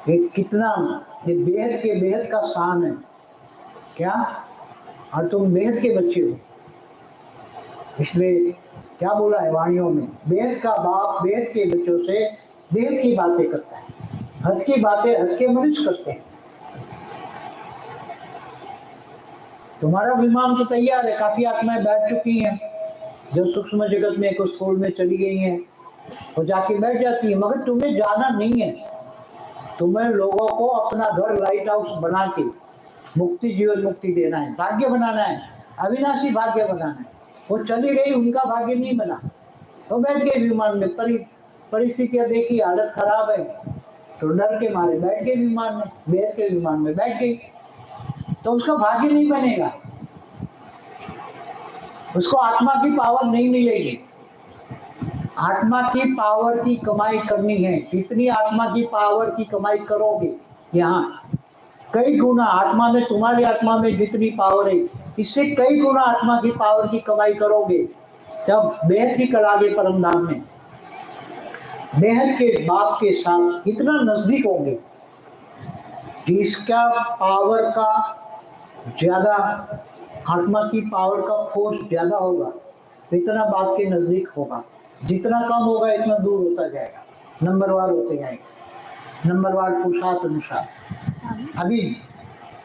ये कितना, ये बेहद के बेहद का शान है। क्या? और तुम बेहद के बच्चे हो। इसलिए क्या बोला है वाणियों में, बेहद का बाप बेहद के बच्चों से बेहद की बातें करता है। हद की बातें हद के मनुष्य करते हैं। तुम्हारा विमान तो तैयार है, काफी आत्माएं बैठ चुकी हैं जो सूक्ष्म जगत में कुछ स्थूल में चली गई हैं, वो जाके बैठ जाती है। मगर तुम्हें जाना नहीं है। तुम्हें लोगों को अपना घर लाइट हाउस बना के मुक्ति जीवन मुक्ति देना है, भाग्य बनाना है, अविनाशी भाग्य बनाना है। वो चली गई, उनका भाग्य नहीं बना, तो बैठ गए विमान में। परिस्थितियां देखी, हालत खराब है तो डर के मारे बैठ गए विमान में, बेहद के विमान में बैठ गई, तो उसका भाग्य नहीं बनेगा, उसको आत्मा की पावर नहीं मिलेगी। आत्मा की पावर की कमाई करनी है। जितनी आत्मा की पावर की कमाई करोगे, यहाँ कई गुना आत्मा में, तुम्हारी आत्मा में जितनी पावर है इससे कई गुना आत्मा की पावर की कमाई करोगे, तब बेहद की कलागे परम धाम में बेहद के बाप के साथ इतना नजदीक होंगे। जिसका पावर का ज्यादा, आत्मा की पावर का फोर्स ज्यादा होगा, इतना बाप के नजदीक होगा। जितना कम होगा इतना दूर होता जाएगा। नंबरवार होते जाएंगे, नंबरवार पुरुषार्थ अनुसार। अभी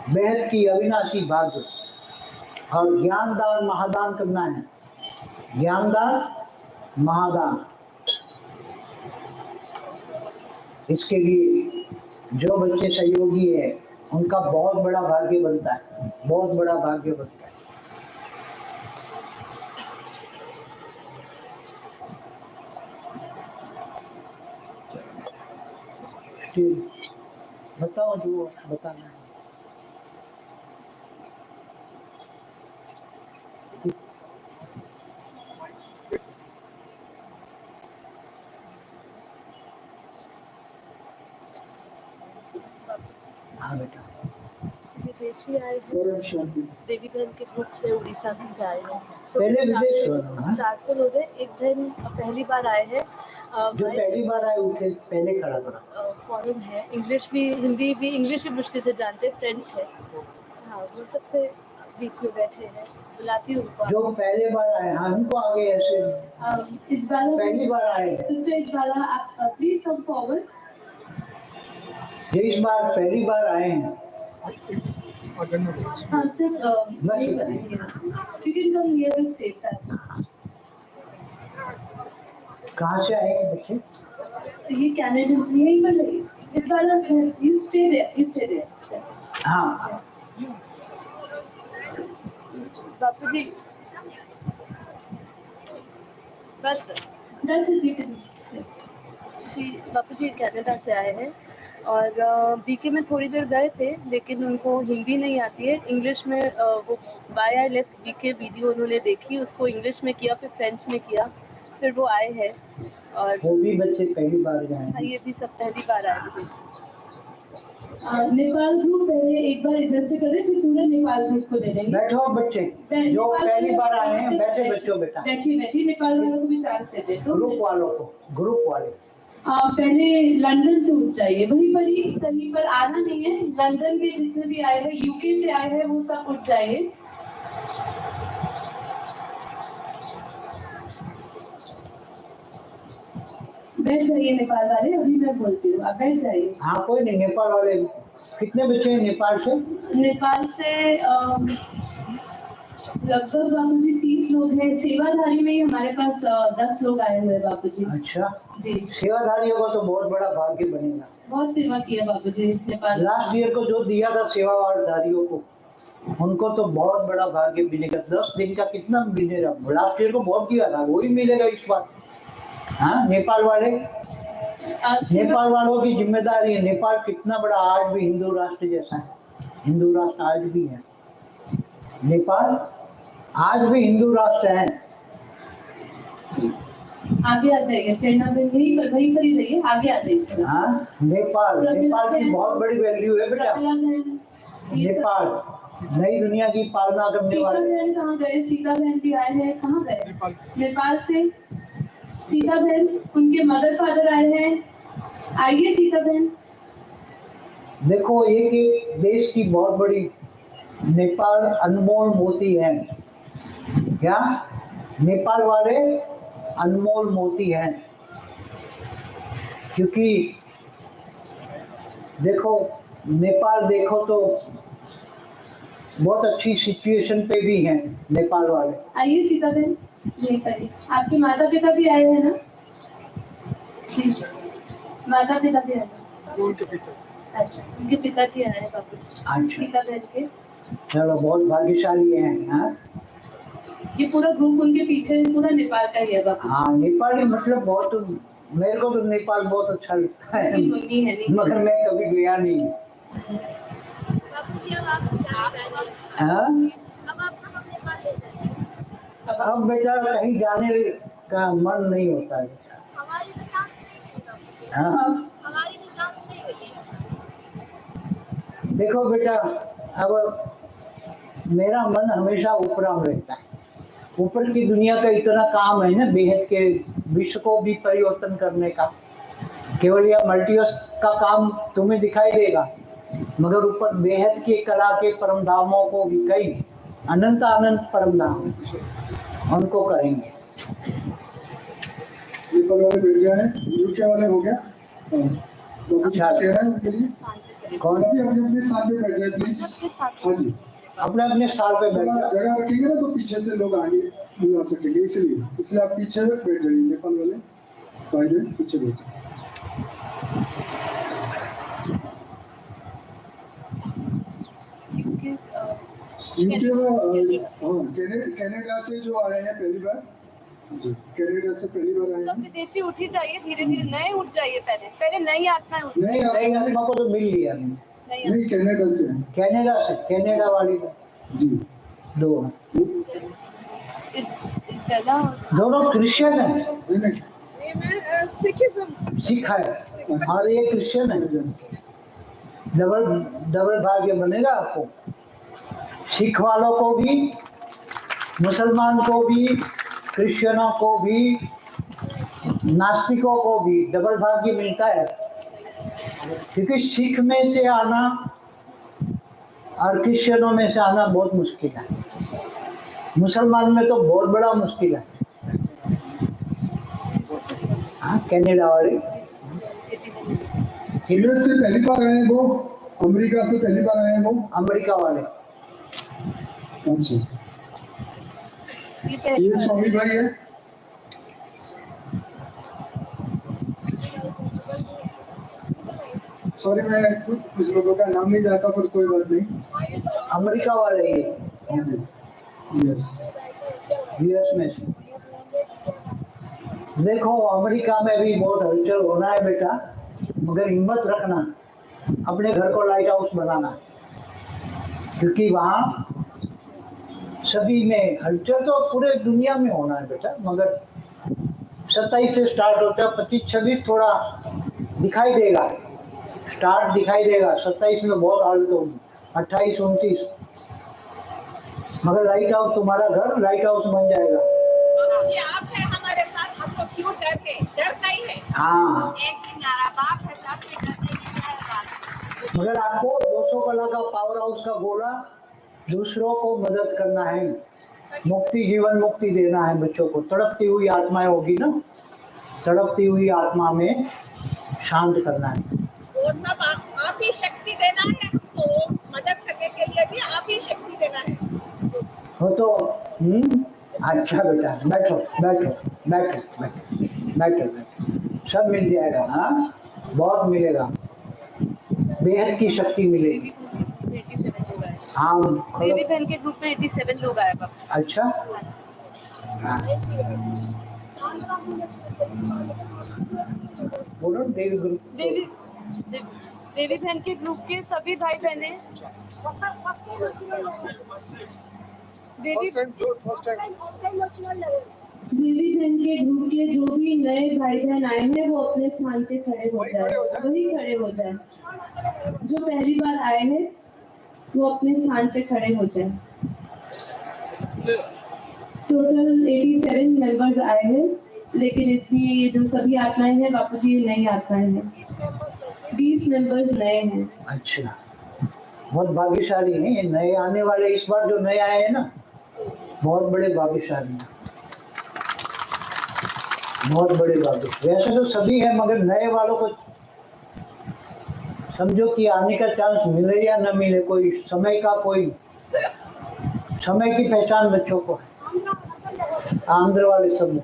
बेहद की अविनाशी भाग्य और ज्ञान दान महादान करना है, ज्ञान दान महादान। इसके लिए जो बच्चे सहयोगी है उनका बहुत बड़ा भाग्य बनता है, बहुत बड़ा भाग्य बनता है। ठीक, बताओ जो बताना है। हाँ बेटा। विदेशी आए हैं, परम शांति। देवी बहन के ग्रुप से उड़ीसा से आए हैं। पहले विदेश में, हाँ? 400 लोग हैं। एक बहन पहली बार आए हैं, जो पहली बार आए उनके पहले खड़ा करा। फॉरेन है, इंग्लिश भी हिंदी भी इंग्लिश भी मुश्किल से जानते, फ्रेंच है। हाँ, वो सबसे बीच में बैठे हैं, बुलाती हूँ उनको। जो पहले बार आए, हाँ उनको आगे ऐसे इस बार पहली बार आए, सिस्टर इकबाला, आप प्लीज कम फॉरवर्ड। जो इस बार पहली बार आए हैं। हाँ sir, you can come here the stage. कहाँ से आए हैं बच्चे? ये कनाडा यहीं पर लगी। इस बार यू स्टे देयर। हाँ बापू जी बस बापू जी कनाडा से आए हैं और बीके में थोड़ी देर गए थे, लेकिन उनको हिंदी नहीं आती है। इंग्लिश में वो बाय आई लेफ्ट बीके वीडियो उन्होंने देखी, उसको इंग्लिश में किया, फिर फ्रेंच में किया, फिर वो आए हैं। और वो भी बच्चे पहली बार गए हैं। ये भी सब पहली बार आए थे। नेपाल ग्रुप पहले एक बार इधर से करें, फिर पूरे नेपाल ग्रुप को दे देंगे। बैठो बच्चे जो पहली बार आए हैं, बैठे बच्चों बेटा, बैठिए नेपाल वालों को भी चांस दे दे। तो ग्रुप वालों को, ग्रुप वाले पहले लंदन से उठ जाइए, वहीं पर ही कहीं पर आना नहीं है। लंदन के जितने भी आए हैं, यूके से आए हैं, वो सब उठ जाइए। बैठ जाइए नेपाल वाले, अभी मैं बोलती हूँ, आप बैठ जाइए। हाँ कोई नहीं। नेपाल वाले कितने बच्चे हैं नेपाल से? नेपाल से लगभग बाबूजी 30 लोग हैं। सेवाधारी में ही हमारे पास 10 लोग आए हुए हैं बाबूजी। अच्छा जी, सेवाधारियों का तो बहुत बड़ा भाग्य बनेगा। बहुत सेवा किया बाबूजी नेपाल। लास्ट ईयर को जो दिया था सेवाधारियों को, उनको तो बहुत बड़ा भाग्य मिलेगा। 10 दिन का कितना मिलेगा? लास्ट ईयर को बहुत दिया था, वही मिलेगा इस बार। हाँ नेपाल वाले, नेपाल वालों की जिम्मेदारी है। नेपाल कितना बड़ा आज भी हिंदू राष्ट्र जैसा है, हिंदू राष्ट्र आज भी है। नेपाल आज भी हिंदू राष्ट्र है। आगे आ जाइए, प्रेरणा बहन वहीं पर ही रहिए, आगे आ जाइए। हाँ नेपाल, नेपाल की बहुत बड़ी वैल्यू है बेटा। नेपाल नई दुनिया की पालना करने वाले। सीता बहन कहाँ गए? सीता बहन भी आए हैं, कहाँ गए? नेपाल से सीता बहन, उनके मदर फादर आए हैं। आइए सीता बहन। देखो एक एक देश की बहुत बड़ी, नेपाल अनमोल मोती है। क्या नेपाल वाले अनमोल मोती हैं? क्योंकि देखो नेपाल देखो तो बहुत अच्छी सिचुएशन पे भी हैं नेपाल वाले। आइए सीता बहन, यहीं पर ही। आपके माता पिता भी आए हैं ना? जी, माता पिता भी आए हैं। उनके पिता, अच्छा, उनके पिताजी आए हैं बाबू। अच्छा सीता बहन के। चलो बहुत भाग्यशाली हैं। हाँ ये पूरा ग्रुप उनके पीछे पूरा नेपाल का ही है बाबू। हाँ नेपाली मतलब बहुत, मेरे को तो नेपाल बहुत अच्छा लगता है, उनकी मम्मी है नीचे। मगर मैं कभी गया नहीं। हाँ अब बेटा कहीं जाने का मन नहीं होता है। हाँ देखो बेटा, अब मेरा मन हमेशा ऊपरा में रहता है। ऊपर की दुनिया का इतना काम है ना, बेहद के विश्व को भी परिवर्तन करने का। केवल यह मल्टीवर्स का काम तुम्हें दिखाई देगा, मगर ऊपर बेहद के कला के परम धामों को भी कई अनंत अनंत परम धाम उनको करेंगे। नेपाल वाले बैठ जाए, यूके वाले हो गया। तो कुछ कह रहे हैं उनके लिए स्थान पे चले कौन सभी अपने अपने स्थान पे बैठ जाए प्लीज। सबके स्थान हाँ जी, अपने अपने स्थान पे बैठ थोड़ा जाओ। जगह रखेंगे ना तो पीछे से लोग आगे नहीं आ सकेंगे, इसलिए आप पीछे बैठ जाइए। नेपाल वाले भाई बहन पीछे बैठ जाइए। यूके यूके में हाँ, कनाडा से जो आए हैं पहली बार जी, कनाडा से पहली बार आए सब हैं। विदेशी उठ ही जाइए, धीरे धीरे नए उठ जाइए, पहले नई आत्माएं उठ नहीं नई आत्मा को तो मिल लिया नहीं। नई नहीं कनाडा से हैं कनाडा से, कनाडा वाली को जी। दो इस बेला दोनों क्रिश्चियन है, नहीं नहीं सिखिज्म सिख है और ये क्रिश्चियन है। डबल डबल भाग्य बनेगा आपको। सिख वालों को भी, मुसलमान को भी, क्रिश्चियनों को भी, नास्तिकों को भी डबल भाग्य मिलता है। क्योंकि सिख में से आना और क्रिश्चियनों में से आना बहुत मुश्किल है। मुसलमान में तो बहुत बड़ा मुश्किल है। हाँ, कनाडा वाले यूएस से पहली बार आए हैं वो, अमेरिका से पहली बार आए हैं वो। अमेरिका वाले अच्छा, ये पहली ये बार स्वामी भाई है। सॉरी मैं कुछ लोगों का नाम नहीं जानता, पर कोई बात नहीं। अमेरिका वाले ये हाँ जी, यस। यूएस में से। देखो अमेरिका में भी बहुत हलचल होना है बेटा, मगर हिम्मत रखना, अपने घर को लाइट हाउस बनाना। क्योंकि वहाँ सभी में हलचल तो पूरे दुनिया में होना है बेटा, मगर 27 से स्टार्ट होता है, 25-26 थोड़ा दिखाई देगा, स्टार्ट दिखाई देगा। 27 में बहुत हालत होगी, 28-29 मगर लाइट हाउस, तुम्हारा घर लाइट हाउस बन जाएगा। ये आप है हमारे साथ, हमको क्यों डर नहीं है। हाँ, एक दिन नारा बाप है साथ में, डरने की क्या बात। मगर आपको 200 कला का पावर हाउस का गोला दूसरों को मदद करना है, मुक्ति, जीवन मुक्ति देना है बच्चों को। तड़पती हुई आत्माएं होगी ना, तड़पती हुई आत्मा में शांत करना है। वो सब आप ही शक्ति देना है हमको, मदद करने के लिए भी आप ही शक्ति देना है। हो तो अच्छा बेटा, बैठो बैठो बैठो बैठो बैठो बैठो, सब मिल जाएगा। हाँ, बहुत मिलेगा, बेहद की शक्ति मिलेगी। 87 लोग आए। हाँ, देवी बहन के ग्रुप में 87 लोग आए बाबा। अच्छा। हाँ, बोलो देवी गुरु। देवी बहन के ग्रुप के सभी भाई बहने देवी देवी बहन के ग्रुप के जो भी नए भाई बहन आए हैं वो अपने स्थान पे खड़े हो जाए, वही खड़े हो जाए। जो पहली बार आए हैं वो अपने स्थान पे खड़े हो जाए। टोटल 87 मेंबर्स आए हैं, लेकिन इतनी जो सभी आत्माएं हैं बापू जी नई आत्माएं हैं, 20 मेंबर्स नए हैं। अच्छा, बहुत भाग्यशाली हैं ये नए आने वाले। इस बार जो नए आए हैं ना, बहुत बड़े भाग्यशाली हैं, बहुत बड़े भाग्य। वैसे तो सभी हैं, मगर नए वालों को समझो कि आने का चांस मिले या न मिले, कोई समय की पहचान बच्चों को है। आंध्र वाले सब,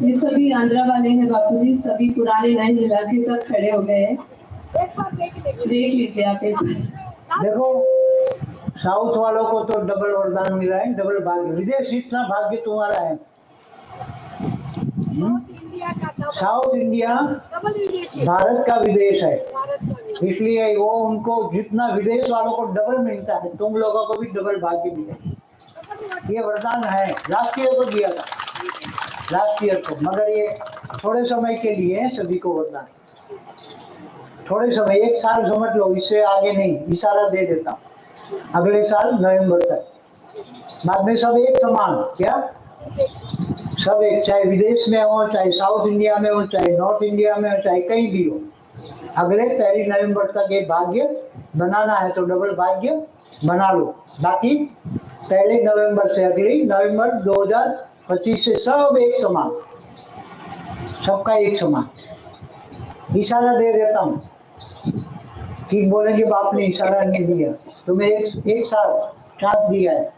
ये सभी आंध्रा वाले हैं बापू जी, सभी पुराने नए मिला के सब खड़े हो गए हैं। देख लीजिए आप एक बार। देखो साउथ वालों को तो डबल वरदान मिला है, डबल भाग्य। विदेश इतना भाग्य तुम्हारा है। इंडिया का साउथ इंडिया डबल विदेशी भारत का विदेश है, भारत का इसलिए वो उनको जितना विदेश वालों को डबल मिलता है, तुम लोगों को भी डबल भाग्य मिलेगा। ये वरदान है, लास्ट ईयर को दिया था, लास्ट ईयर को, मगर ये थोड़े समय के लिए है सभी को वरदान। थोड़े समय, 1 साल समझ लो, इससे आगे नहीं। इशारा दे देता हूँ, अगले साल नवंबर तक, बाद में सब एक समान। क्या सब एक, चाहे विदेश में हो, चाहे साउथ इंडिया में हो, चाहे नॉर्थ इंडिया में हो, चाहे कहीं भी हो। अगले 1 नवंबर तक ये भाग्य बनाना है तो डबल भाग्य बना लो। बाकी 1 नवंबर से अगली नवंबर 25 से सब एक समान, सबका एक समान। इशारा दे देता हूँ, ठीक बोलेंगे बाप ने इशारा नहीं दिया, तुम्हें एक साथ चांस दिया है।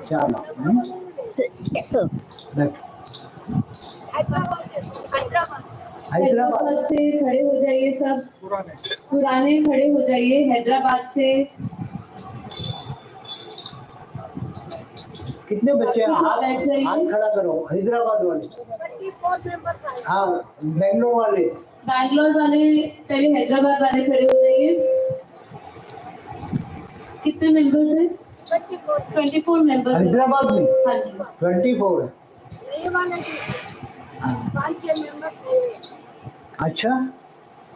चलो बैठो। हैदराबाद हैदराबाद से खड़े हो जाइए सब, पुराने खड़े हो जाइए हैदराबाद से। कितने बच्चे हैं? बैठ जाइए। हाथ खड़ा करो। हैदराबाद वाले, 24 members आए। हाँ बेंगलोर वाले, बैंगलोर वाले पहले हैदराबाद वाले खड़े हो जाइए। कितने मेंबर्स हैं? 24 मेंबर्स। हैदराबाद में हाँ जी। 24 है। नए वाले भी हाँ, 5-6 members नए। अच्छा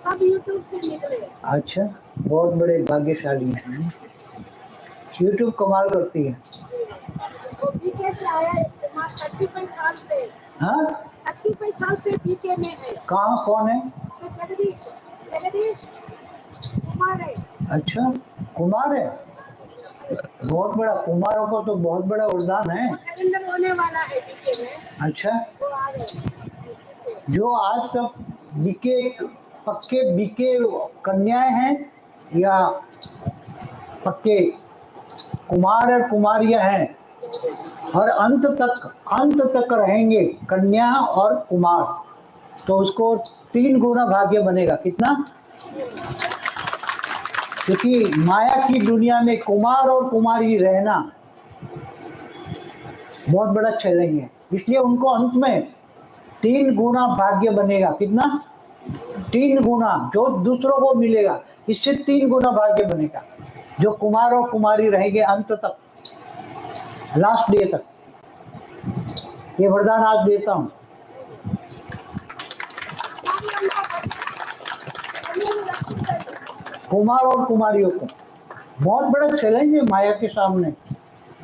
सब यूट्यूब से निकले। अच्छा, बहुत बड़े भाग्यशाली हैं। यूट्यूब कमाल करती है। वो बीके से आया है, 35 साल से। हाँ 35 साल से बीके में है। कहाँ कौन है? तो जगदीश कुमार है। अच्छा कुमार है, बहुत बड़ा। कुमारों को तो बहुत बड़ा वरदान है। वो सरेंडर होने वाला है बीके में। अच्छा, वो आ गए। जो आज तक पक्के बीके कन्याएं हैं या पक्के कुमार और कुमारियां हैं, और अंत तक रहेंगे कन्या और कुमार, तो उसको 3 गुना भाग्य बनेगा। कितना? क्योंकि माया की दुनिया में कुमार और कुमारी रहना बहुत बड़ा चैलेंज है, इसलिए उनको अंत में 3 गुना भाग्य बनेगा। कितना? 3 गुना जो दूसरों को मिलेगा, इससे 3 गुना भाग्य बनेगा जो कुमार और कुमारी रहेंगे अंत तक, लास्ट डे तक। ये वरदान आज देता हूँ। कुमार और कुमारियों को बहुत बड़ा चैलेंज है माया के सामने।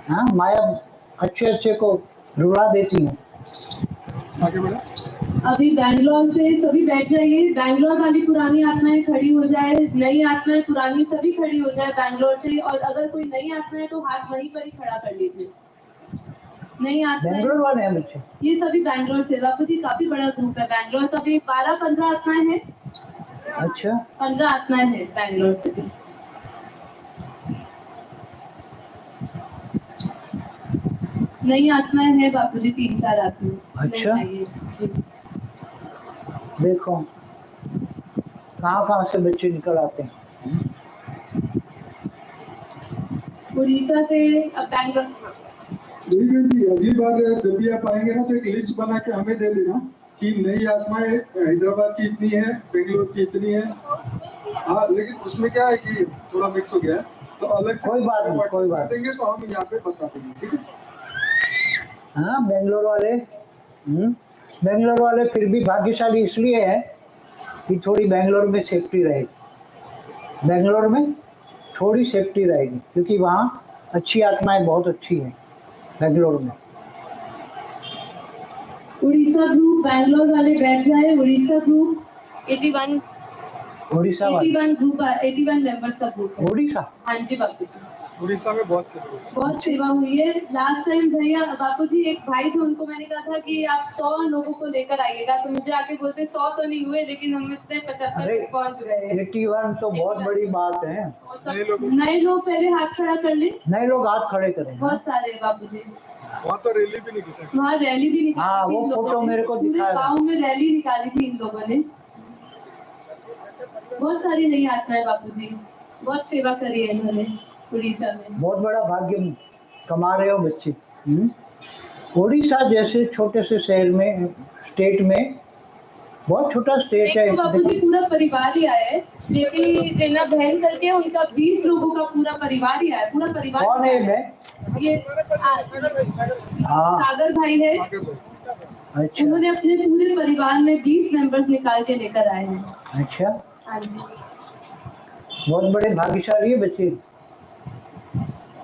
हाँ, माया अच्छे को रुला देती है। आगे बढ़ो। अभी बैंगलोर से सभी बैठ जाइए। बैंगलोर वाली पुरानी आत्माएं खड़ी हो जाए, नई आत्माएं पुरानी सभी खड़ी हो जाए बैंगलोर से। और अगर कोई नई आत्मा है तो हाथ वहीं पर ही खड़ा कर लीजिए। नई आत्माएं बेंगलोर वाले हैं बच्चे, ये सभी बैंगलोर से। बापू जी काफी बड़ा ग्रुप है बैंगलोर का भी। 12-15 आत्माएं हैं। अच्छा 15 आत्माएं हैं बैंगलोर से भी। नई आत्माएं हैं बापू जी, 3-4 आत्माएं। अच्छा। जी देखो कहाँ से बच्चे निकल आते हैं। उड़ीसा से, अब बैंगलोर। जी अगली बार जब भी आप आएंगे ना तो एक लिस्ट बना के हमें दे देना कि नई आत्माएं हैदराबाद की इतनी है, बेंगलोर की इतनी है। हाँ, लेकिन उसमें क्या है कि थोड़ा मिक्स हो गया है, तो अलग से कोई बात नहीं, कोई बात देंगे तो हम यहाँ पे बता देंगे। ठीक है। हाँ बेंगलोर वाले फिर भी भाग्यशाली इसलिए है कि थोड़ी बेंगलोर में सेफ्टी रहेगी। बेंगलोर में थोड़ी सेफ्टी रहेगी क्योंकि वहाँ अच्छी आत्माएं बहुत अच्छी हैं बेंगलोर में। उड़ीसा ग्रुप बैंगलोर वाले बैठ जाए। उड़ीसा ग्रुप 81 उड़ीसा वाले, 81 ग्रुप, 81 मेंबर्स का ग्रुप है। उड़ीसा। हाँ जी बापू जी, उड़ीसा में बहुत सेवा हुई है। लास्ट टाइम भैया बापू जी एक भाई थे, उनको मैंने कहा था कि आप 100 लोगों को लेकर आइएगा, तो मुझे आके बोलते 100 तो नहीं हुए, लेकिन हम इतने 75 तक पहुंच गए हैं। 81 तो बहुत बड़ी बात है। नए लोग पहले हाथ खड़ा कर ले। नए लोग हाथ खड़े करें। बहुत सारे बापू जी। वहाँ तो रैली भी निकली। वहाँ रैली भी निकाली। हाँ, वो थी इन लोगों फोटो ने। मेरे को पूरे दिखाया था। गांव में रैली निकाली थी इन लोगों ने। बहुत सारी नई आत्माएं बापू जी, बहुत सेवा करी है इन्होंने उड़ीसा में। बहुत बड़ा भाग्य कमा रहे हो बच्चे। उड़ीसा जैसे छोटे से शहर में, स्टेट में, बहुत छोटा स्टेट है। तो बापू जी पूरा परिवार ही आया है। जेपी जेना बहन करके उनका 20 लोगों का पूरा परिवार ही आया। पूरा परिवार। कौन है मैं? ये हाँ सागर भाई है। अच्छा उन्होंने अपने पूरे परिवार में 20 मेंबर्स निकाल के लेकर आए हैं। अच्छा, हाँ जी। बहुत बड़े भाग्यशाली है बच्चे।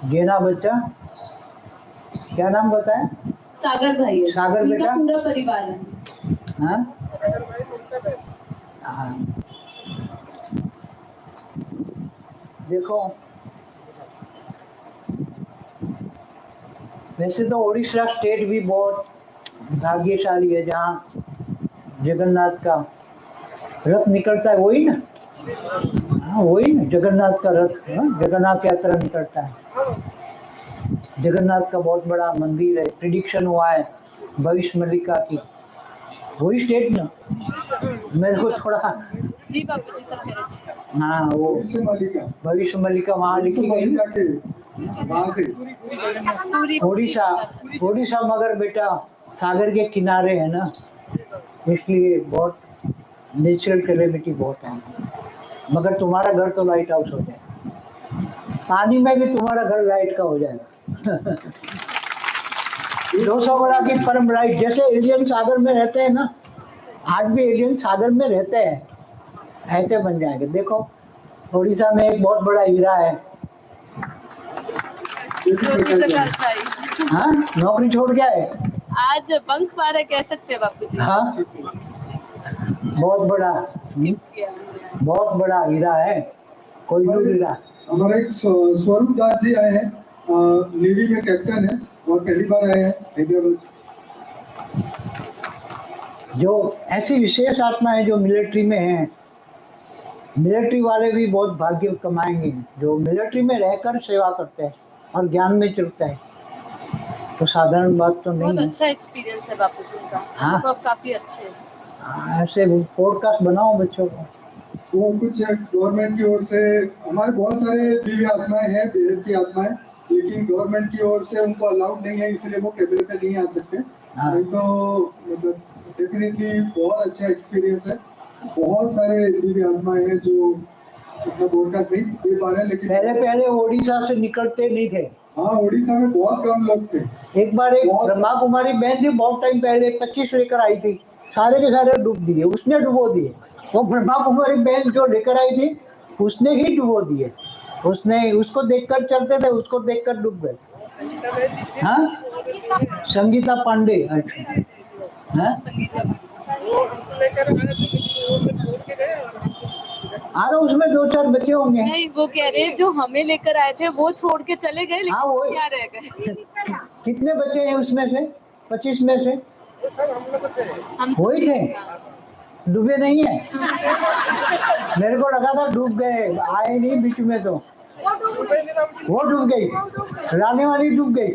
जेना बच्चा, क्या नाम बताया? सागर भाई है। सागर उनका बेटा? पूरा परिवार है। हाँ हाँ। देखो वैसे तो उड़ीसा स्टेट भी बहुत भाग्यशाली है, जहाँ जगन्नाथ का रथ निकलता है, वही ना? हाँ वही ना, जगन्नाथ का रथ, हाँ, जगन्नाथ यात्रा निकलता है। जगन्नाथ का बहुत बड़ा मंदिर है, प्रिडिक्शन हुआ है भविष्य मल्लिका की, वही स्टेट ना। मेरे को थोड़ा, जी बापू जी, सब कह रहे थे। हाँ वो भविष्य मल्लिका, भविष्य मल्लिका वहाँ भविष्य लिखी गई ना। मल्लिका के वहाँ से पूरी उड़ीसा, उड़ीसा मगर बेटा सागर के किनारे है ना, इसलिए बहुत नेचुरल कैलेमिटी बहुत है। मगर तुम्हारा घर तो लाइट हाउस हो जाएगा, पानी में भी तुम्हारा घर लाइट का हो जाएगा। 200 बड़ा की परम लाइट, जैसे एलियन सागर में रहते हैं ना, आज भी एलियन सागर में रहते हैं, ऐसे बन जाएंगे। देखो उड़ीसा में एक बहुत बड़ा हीरा है, ज्योति प्रकाश भाई हाँ नौकरी छोड़ गया है, आज बंक मारा कह सकते हैं बापू जी। हाँ बहुत बड़ा, Skip किया हमने। बहुत बड़ा हीरा है, कोई भी हीरा। हमारा एक स्वरूप दास जी आए हैं, नेवी में कैप्टन है और पहली बार आए हैं हैदराबाद से। जो ऐसी विशेष आत्मा है जो मिलिट्री में है, मिलिट्री वाले भी बहुत भाग्य कमाएंगे जो मिलिट्री में रहकर सेवा करते हैं और ज्ञान में चलते हैं, तो साधारण बात तो बहुत नहीं है। अच्छा एक्सपीरियंस है बापू जी का, हाँ। अनुभव काफी अच्छे हैं। ऐसे पॉडकास्ट बनाओ बच्चों को। वो कुछ गवर्नमेंट की ओर से, हमारे बहुत सारे दिव्य आत्माएं हैं, बेहद की आत्माएं, लेकिन गवर्नमेंट की ओर से उनको अलाउड नहीं है, इसलिए वो कैबिनेट पे नहीं आ सकते। हाँ। नहीं तो मतलब डेफिनेटली बहुत अच्छा एक्सपीरियंस है। बहुत सारे दिव्य आत्माएं हैं जो अपना पॉडकास्ट नहीं दे पा रहे हैं, लेकिन पहले उड़ीसा से निकलते नहीं थे। हाँ, उड़ीसा में बहुत कम लोग थे। एक बार एक बहुत- ब्रह्मा कुमारी बहन थी, बहुत टाइम पहले 25 लेकर आई थी, सारे के सारे डूब दिए, उसने डुबो दिए। वो ब्रह्मा कुमारी बहन जो लेकर आई थी उसने ही डुबो दिए, उसने उसको देखकर चलते थे, उसको देखकर डूब गए। हाँ संगीता पांडे, अच्छा हाँ हाँ, तो उसमें 2-4 बच्चे होंगे। नहीं, वो कह रहे हैं जो हमें लेकर आए थे वो छोड़ के चले गए, हाँ, वो- लेकिन क्या रह गए। कितने बच्चे हैं उसमें से? 25 में से हम वही थे, डूबे नहीं है। मेरे को लगा था डूब गए, आए नहीं बीच में, तो वो डूब गई, लाने वाली डूब गई।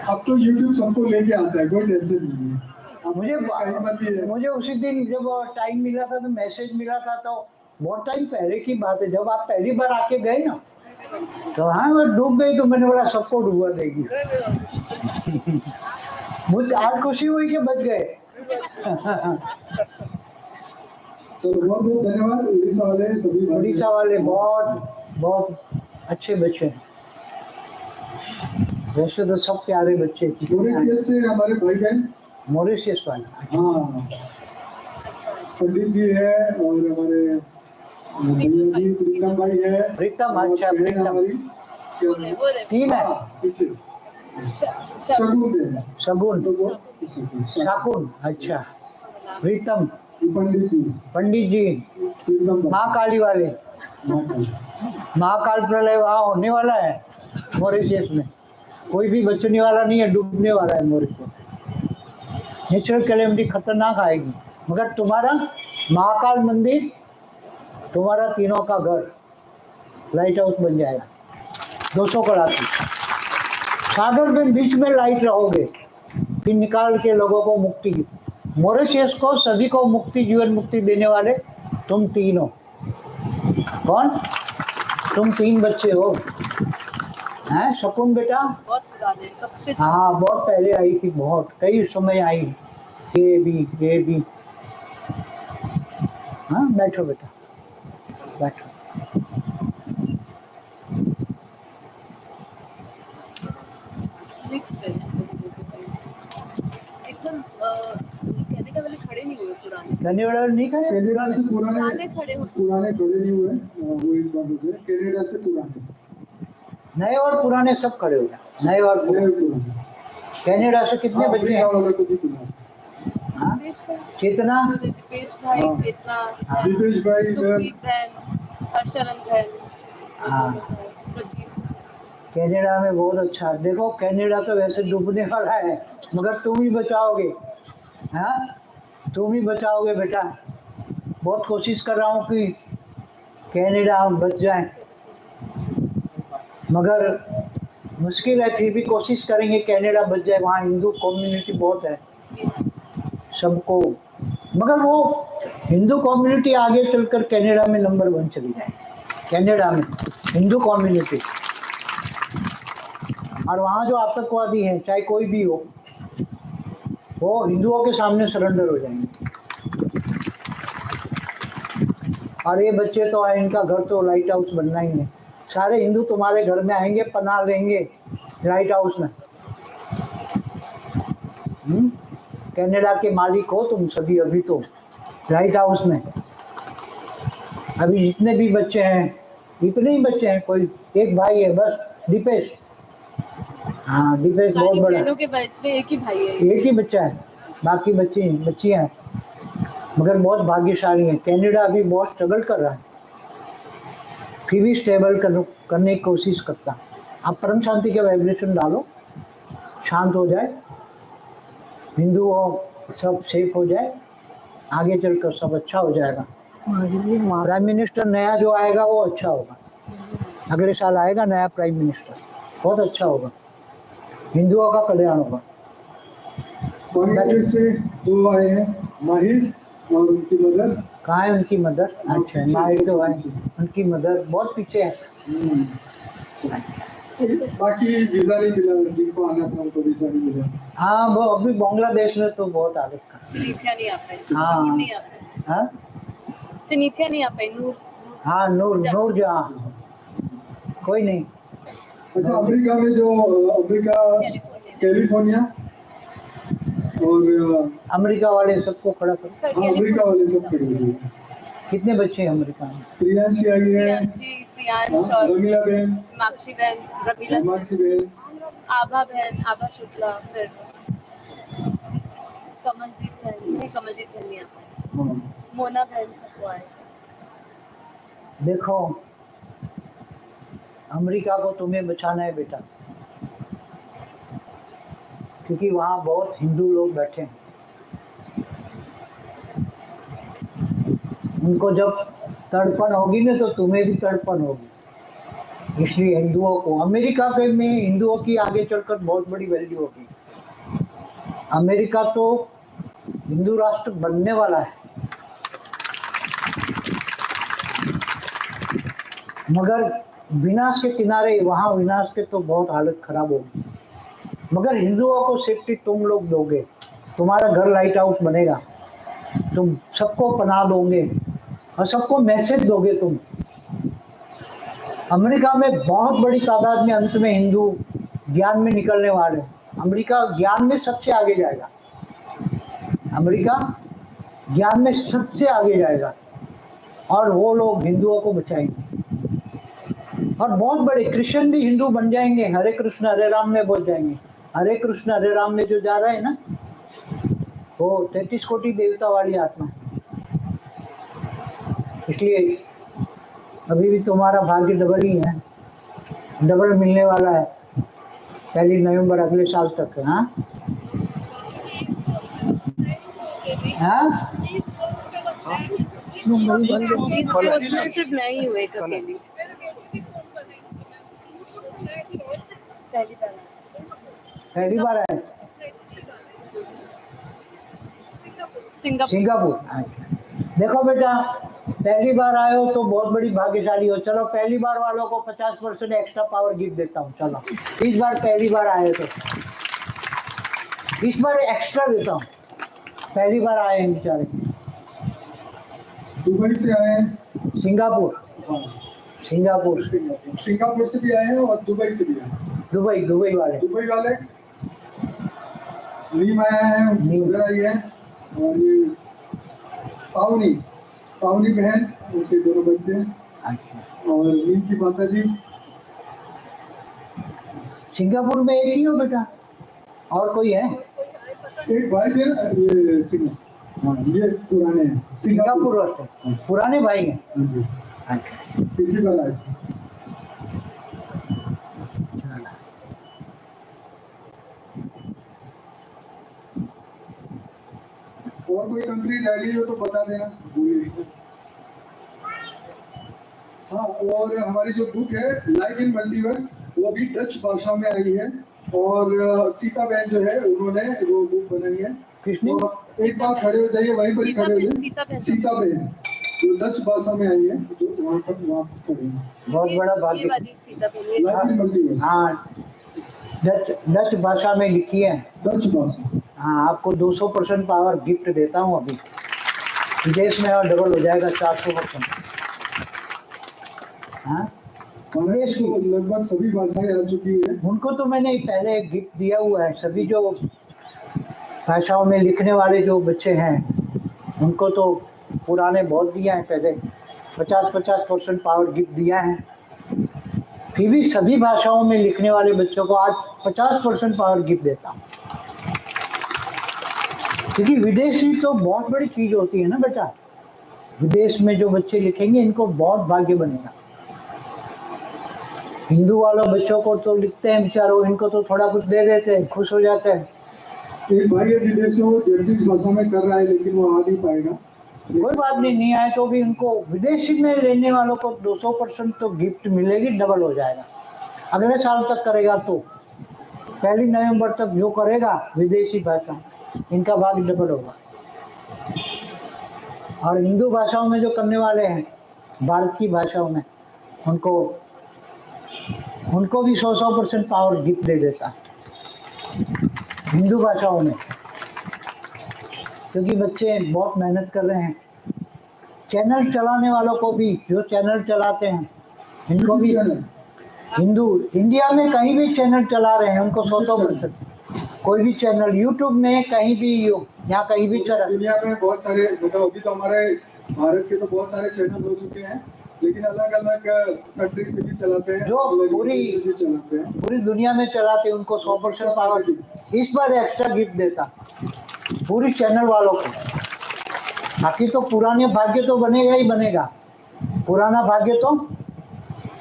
अब तो यूट्यूब सबको लेके आता है, कोई टेंशन नहीं है। मुझे कहीं पर भी है। मुझे उसी दिन जब टाइम मिला था, तो मैसेज मिला था, तो बहुत टाइम पहले की बात है, जब आप पहली बार आके गए ना, तो हाँ मैं डूब गई, तो मैंने बोला सबको डूबा देगी। मुझे आज खुशी हुई कि बच गए। चलो बहुत बहुत धन्यवाद उड़ीसा वाले सभी भाई। उड़ीसा वाले बहुत बहुत अच्छे बच्चे हैं, वैसे तो सब प्यारे बच्चे। मॉरिशियस से हमारे भाई बहन, मॉरिशियस वाले, हाँ पंडित जी है, और हमारे भैया जी प्रीतम भाई है। प्रीतम, और अच्छा, बहन प्रीतम। हमारी क्या है? वो रहे 3 है, हाँ, पीछे शगुन है। शगुन, तो वो शगुन। शाकुन, अच्छा प्रीतम, पंडित जी, पंडित जी, प्रीतम भाई। माँ काली वाले। महाकाल प्रलय वहाँ होने वाला है मॉरिशस में, कोई भी बचने वाला नहीं है, डूबने वाला है मॉरिशस। नेचुरल कैलेमिटी खतरनाक आएगी, मगर तुम्हारा महाकाल मंदिर, तुम्हारा तीनों का घर लाइट हाउस बन जाएगा। 200 कड़ा की सागर में बीच में लाइट रहोगे, फिर निकाल के लोगों को मुक्ति, मॉरिशस को सभी को मुक्ति, जीवन मुक्ति देने वाले तुम तीन हो। कौन? तुम 3 बच्चे हो, हैं शकुन बेटा? बहुत पुराने, कब से हाँ बहुत पहले आई थी, बहुत कई समय आई, ये भी। हाँ बैठो बेटा, बैठो। मिक्स है एकदम। कनाडा वाले खड़े नहीं हुए पुराने, कनाडा नहीं खाए? कनाडा से पुराने खड़े हो। पुराने खड़े नहीं हुए, वो एक बात होती है। कनाडा से पुराने, नए और पुराने सब खड़े हो गए, नए और पुराने। कनाडा से कितने हाँ, बच्चे अफ्रीका हैं? वाला को भी पुराने। हाँ? दीपेश भाई, कितना? दीपेश भाई, हाँ। चेतना, दीपेश भाई, सुखी बहन, हर्षरंग बहन, हाँ। प्रदीप। कनाडा में बहुत अच्छा है। देखो कनाडा तो वैसे डूबने वाला है, मगर तुम ही बचाओगे। हाँ, तुम ही बचाओगे बेटा। बहुत कोशिश कर रहा हूँ कि कनाडा बच जाए, मगर मुश्किल है, फिर भी कोशिश करेंगे कनाडा बच जाए। वहाँ हिंदू कम्युनिटी बहुत है सबको, मगर वो हिंदू कम्युनिटी आगे चलकर कनाडा में नंबर 1 चली जाए। कनाडा में हिंदू कम्युनिटी, और वहाँ जो आतंकवादी हैं चाहे कोई भी हो, वो हिंदुओं के सामने सरेंडर हो जाएंगे। और ये बच्चे तो आए, इनका घर तो लाइट हाउस बनना ही है। सारे हिंदू तुम्हारे घर में आएंगे, पनाह लेंगे लाइट हाउस में। कनाडा के मालिक हो तुम सभी अभी तो लाइट हाउस में। अभी जितने भी बच्चे हैं, इतने ही बच्चे हैं, कोई एक भाई है बस, दीपेश। हाँ, दीपेश बहुत सारी बड़ा बहनों के बैच में एक ही भाई है। एक ही बच्चा है, बाकी बच्चियां हैं, मगर बहुत भाग्यशाली है। कनाडा अभी बहुत स्ट्रगल कर रहा है, फिर भी स्टेबल करने की कोशिश करता। आप परम शांति के वाइब्रेशन डालो, शांत हो जाए, हिंदू सब सेफ हो जाए, आगे चलकर सब अच्छा हो जाएगा। प्राइम मिनिस्टर नया जो आएगा वो अच्छा होगा, अगले साल आएगा नया प्राइम मिनिस्टर, बहुत अच्छा होगा, हिंदुओं का कल्याण होगा। बांग्लादेश से 2 आए हैं, माहिर और उनकी मदर। कहाँ है उनकी मदर? अच्छा, माहिर तो है, उनकी मदर बहुत पीछे है। बाकी वीजा नहीं मिला, जिनको आना था उनको वीजा नहीं मिला। हाँ, वो अभी बांग्लादेश में तो बहुत हालत खराब। सिनीथिया नहीं आ पाई। हाँ। नूर नहीं आ पाई। हाँ सिनीथिया नहीं आ पाई। नूर हाँ, नूर जहाँ, कोई नहीं। अच्छा, अमेरिका में जो कैलिफोर्निया और अमेरिका वाले सबको खड़ा करो। अमेरिका वाले सब खड़े हुए हैं। कितने बच्चे हैं अमेरिका में? प्रियांशी आई है, प्रियांश और रमीला बहन, माक्षी बहन, रमीला मानसी बहन, आभा बहन, आभा शुक्ला, फिर कमलजीत बहन नहीं, कमलजीत बहन नहीं आ पाई। मोना बहन सबको आए। देखो, अमेरिका को तुम्हें बचाना है बेटा, क्योंकि वहाँ बहुत हिंदू लोग बैठे हैं। उनको जब तड़पन होगी ना तो तुम्हें भी तड़पन होगी। इसलिए हिंदुओं को, अमेरिका के में हिंदुओं की आगे चलकर बहुत बड़ी वैल्यू होगी। अमेरिका तो हिंदू राष्ट्र बनने वाला है, मगर विनाश के किनारे, वहाँ विनाश के तो बहुत हालत खराब होगी। मगर हिंदुओं को सेफ्टी तुम लोग दोगे, तुम्हारा घर लाइट हाउस बनेगा, तुम सबको पनाह दोगे और सबको मैसेज दोगे तुम। अमेरिका में बहुत बड़ी तादाद में अंत में हिंदू ज्ञान में निकलने वाले हैं। अमेरिका ज्ञान में सबसे आगे जाएगा, अमेरिका ज्ञान में सबसे आगे जाएगा, और वो लोग हिंदुओं को बचाएंगे। और बहुत बड़े क्रिश्चियन भी हिंदू बन जाएंगे, हरे कृष्ण हरे राम में बोल जाएंगे। हरे कृष्ण हरे राम में जो जा रहा है ना, वो 33 कोटि देवता वाली आत्मा है। इसलिए अभी भी तुम्हारा भाग्य डबल ही है, डबल मिलने वाला है 1 नवंबर अगले साल तक। हाँ हाँ, उसमें सिर्फ नहीं हुए अकेली। पहली बार आए सिंगापुर। देखो बेटा, पहली बार आए हो तो बहुत बड़ी भाग्यशाली हो। चलो, पहली बार वालों को 50% एक्स्ट्रा पावर गिफ्ट देता हूँ। चलो, इस बार पहली बार आए तो इस बार एक्स्ट्रा देता हूँ। पहली बार आए हैं बेचारे। दुबई से आए हैं, सिंगापुर सिंगापुर से भी आए हैं और दुबई से भी आए हैं। दुबई वाले नीम आया है, उधर आई है, और ये पावनी बहन, उनके 2 बच्चे, और नीम की माता जी। सिंगापुर में एक ही हो बेटा, और कोई है? एक भाई है, ये पुराने हैं, सिंगापुर से पुराने भाई हैं। जी, अच्छा, पिछली बार आए। और कोई कंट्री रह गई हो तो बता देना, भूलिए। हाँ, और हमारी जो बुक है लाइफ इन मल्टीवर्स वो भी डच भाषा में आई है, और सीता बहन जो है उन्होंने वो बुक बनाई है। किसने? तो एक बार खड़े हो जाइए, वहीं पर खड़े हो जाइए। सीता बहन जो डच भाषा में आई है, जो वहाँ पर खड़े हैं। बहुत बड़ा ये भाग्य। वाली सीता बोलिए। लाइफ इन मल्टीवर्स हाँ, डच भाषा में लिखी है। डच भाषा। हाँ, आपको 200% पावर गिफ्ट देता हूँ अभी, विदेश में और डबल हो जाएगा 400%। हाँ, विदेश की लगभग सभी भाषाएं आ चुकी है। उनको तो मैंने पहले गिफ्ट दिया हुआ है। सभी जो भाषाओं में लिखने वाले जो बच्चे हैं उनको तो पुराने बहुत दिया है, पहले 50% पावर गिफ्ट दिया है। फिर भी सभी भाषाओं में लिखने वाले बच्चों को आज 50% पावर गिफ्ट देता हूँ, क्योंकि विदेशी तो बहुत बड़ी चीज होती है ना बेटा। विदेश में जो बच्चे लिखेंगे इनको बहुत भाग्य बनेगा। हिंदू वालों बच्चों को तो लिखते हैं बेचारों, इनको तो थोड़ा कुछ दे देते हैं, खुश हो जाते हैं। एक भाई है विदेश में, वो जर्मनी भाषा में कर रहा है, लेकिन वो आ नहीं पाएगा। कोई बात नहीं, नहीं आए तो भी उनको विदेशी में रहने वालों को 200% तो गिफ्ट मिलेगी, डबल हो जाएगा। अगले साल तक करेगा तो 1 नवंबर तक जो करेगा विदेशी भाषा, इनका भाग डबल होगा। और हिंदू भाषाओं में जो करने वाले हैं, भारत की भाषाओं में, उनको भी 100% पावर गिफ्ट दे देता हिंदू भाषाओं में, क्योंकि बच्चे बहुत मेहनत कर रहे हैं। चैनल चलाने वालों को भी, जो चैनल चलाते हैं इनको भी, हिंदू इंडिया में कहीं भी चैनल चला रहे हैं उनको 100%, कोई भी चैनल यूट्यूब में कहीं भी यहाँ कहीं भी चला। दुनिया में बहुत सारे, मतलब अभी तो हमारे भारत के तो बहुत सारे चैनल हो चुके हैं, लेकिन अलग अलग कंट्री से भी चलाते हैं, जो चलाते हैं, पूरी दुनिया में चलाते हैं उनको 100% पावर इस बार एक्स्ट्रा गिफ्ट देता पूरी चैनल वालों को। बाकी तो पुराने भाग्य तो बनेगा ही बनेगा, पुराना भाग्य तो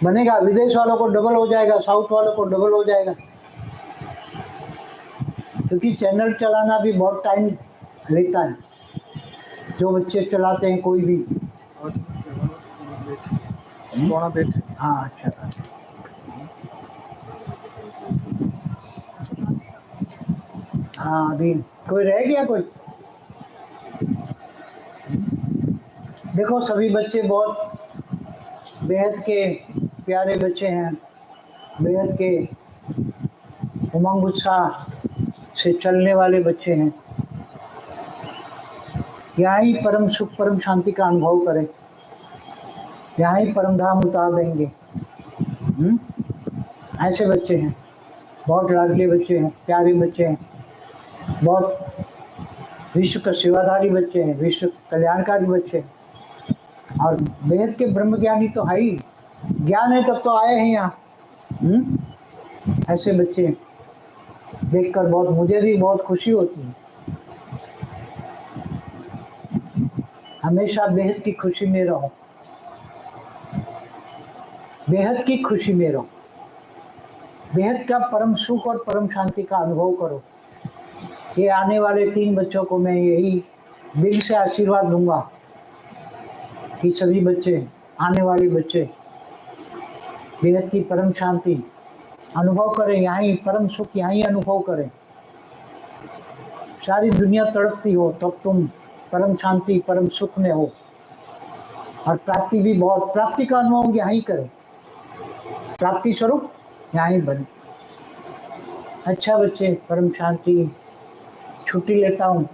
बनेगा। विदेश वालों को डबल हो जाएगा, साउथ वालों को डबल हो जाएगा, क्योंकि चैनल चलाना भी बहुत टाइम लेता है। जो बच्चे चलाते हैं कोई भी। हाँ, अच्छा। हाँ, अभी कोई रह गया कोई? देखो सभी बच्चे बहुत बेहद के प्यारे बच्चे हैं, बेहद के उमंग उत्साह से चलने वाले बच्चे हैं। यहाँ ही परम सुख परम शांति का अनुभव करें, यहाँ ही परम धाम उतार देंगे। ऐसे बच्चे हैं, बहुत लाडले बच्चे हैं, प्यारे बच्चे हैं, बहुत विश्व का सेवाधारी बच्चे हैं, विश्व कल्याणकारी बच्चे हैं। और वेद के ब्रह्म ज्ञानी तो है ही, ज्ञान है तब तो आए हैं यहाँ। ऐसे बच्चे देखकर बहुत, मुझे भी बहुत खुशी होती है। हमेशा बेहद की खुशी में रहो, बेहद की खुशी में रहो, बेहद का परम सुख और परम शांति का अनुभव करो। ये आने वाले 3 बच्चों को मैं यही दिल से आशीर्वाद दूंगा कि सभी बच्चे, आने वाले बच्चे बेहद की परम शांति अनुभव करें, यहाँ ही परम सुख यहाँ ही अनुभव करें। सारी दुनिया तड़पती हो तब तुम परम शांति परम सुख में हो, और प्राप्ति भी बहुत, प्राप्ति का अनुभव यहाँ ही करें, प्राप्ति स्वरूप यहाँ ही बने। अच्छा बच्चे, परम शांति, छुट्टी लेता हूँ।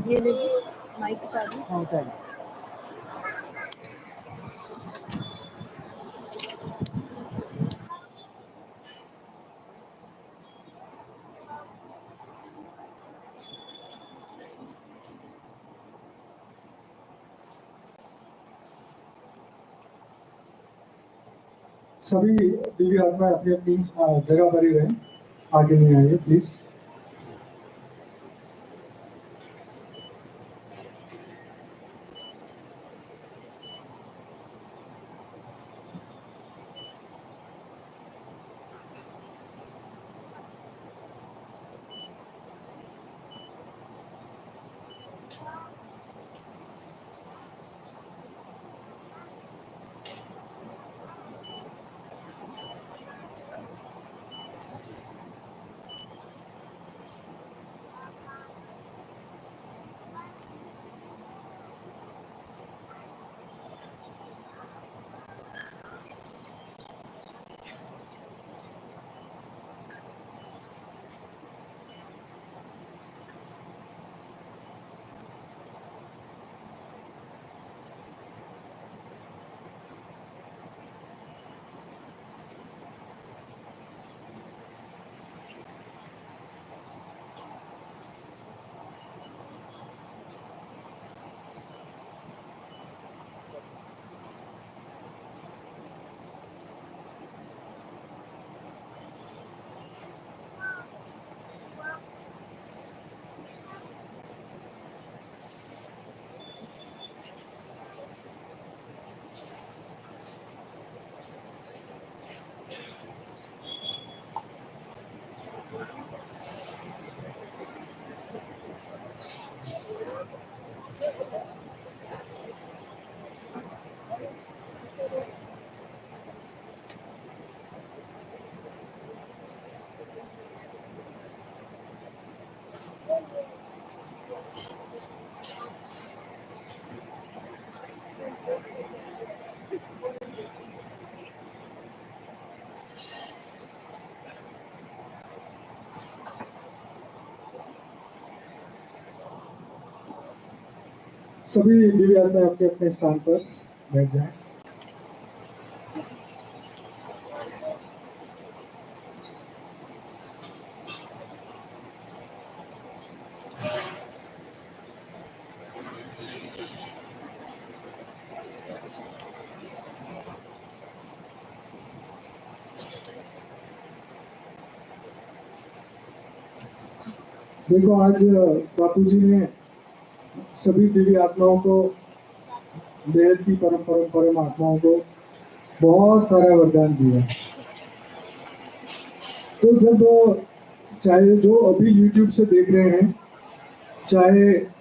ये माइक का सभी दिव्य आत्मा अपनी अपनी जगह पर ही रहे, आगे नहीं आइए प्लीज। सभी दिव्य आत्मा अपने अपने स्थान पर बैठ जाएं। देखो, आज बापू जी ने सभी दिव्य आत्माओं को, बेहद की परम आत्माओं को बहुत सारा वरदान दिया। तो जब चाहे जो अभी YouTube से देख रहे हैं, चाहे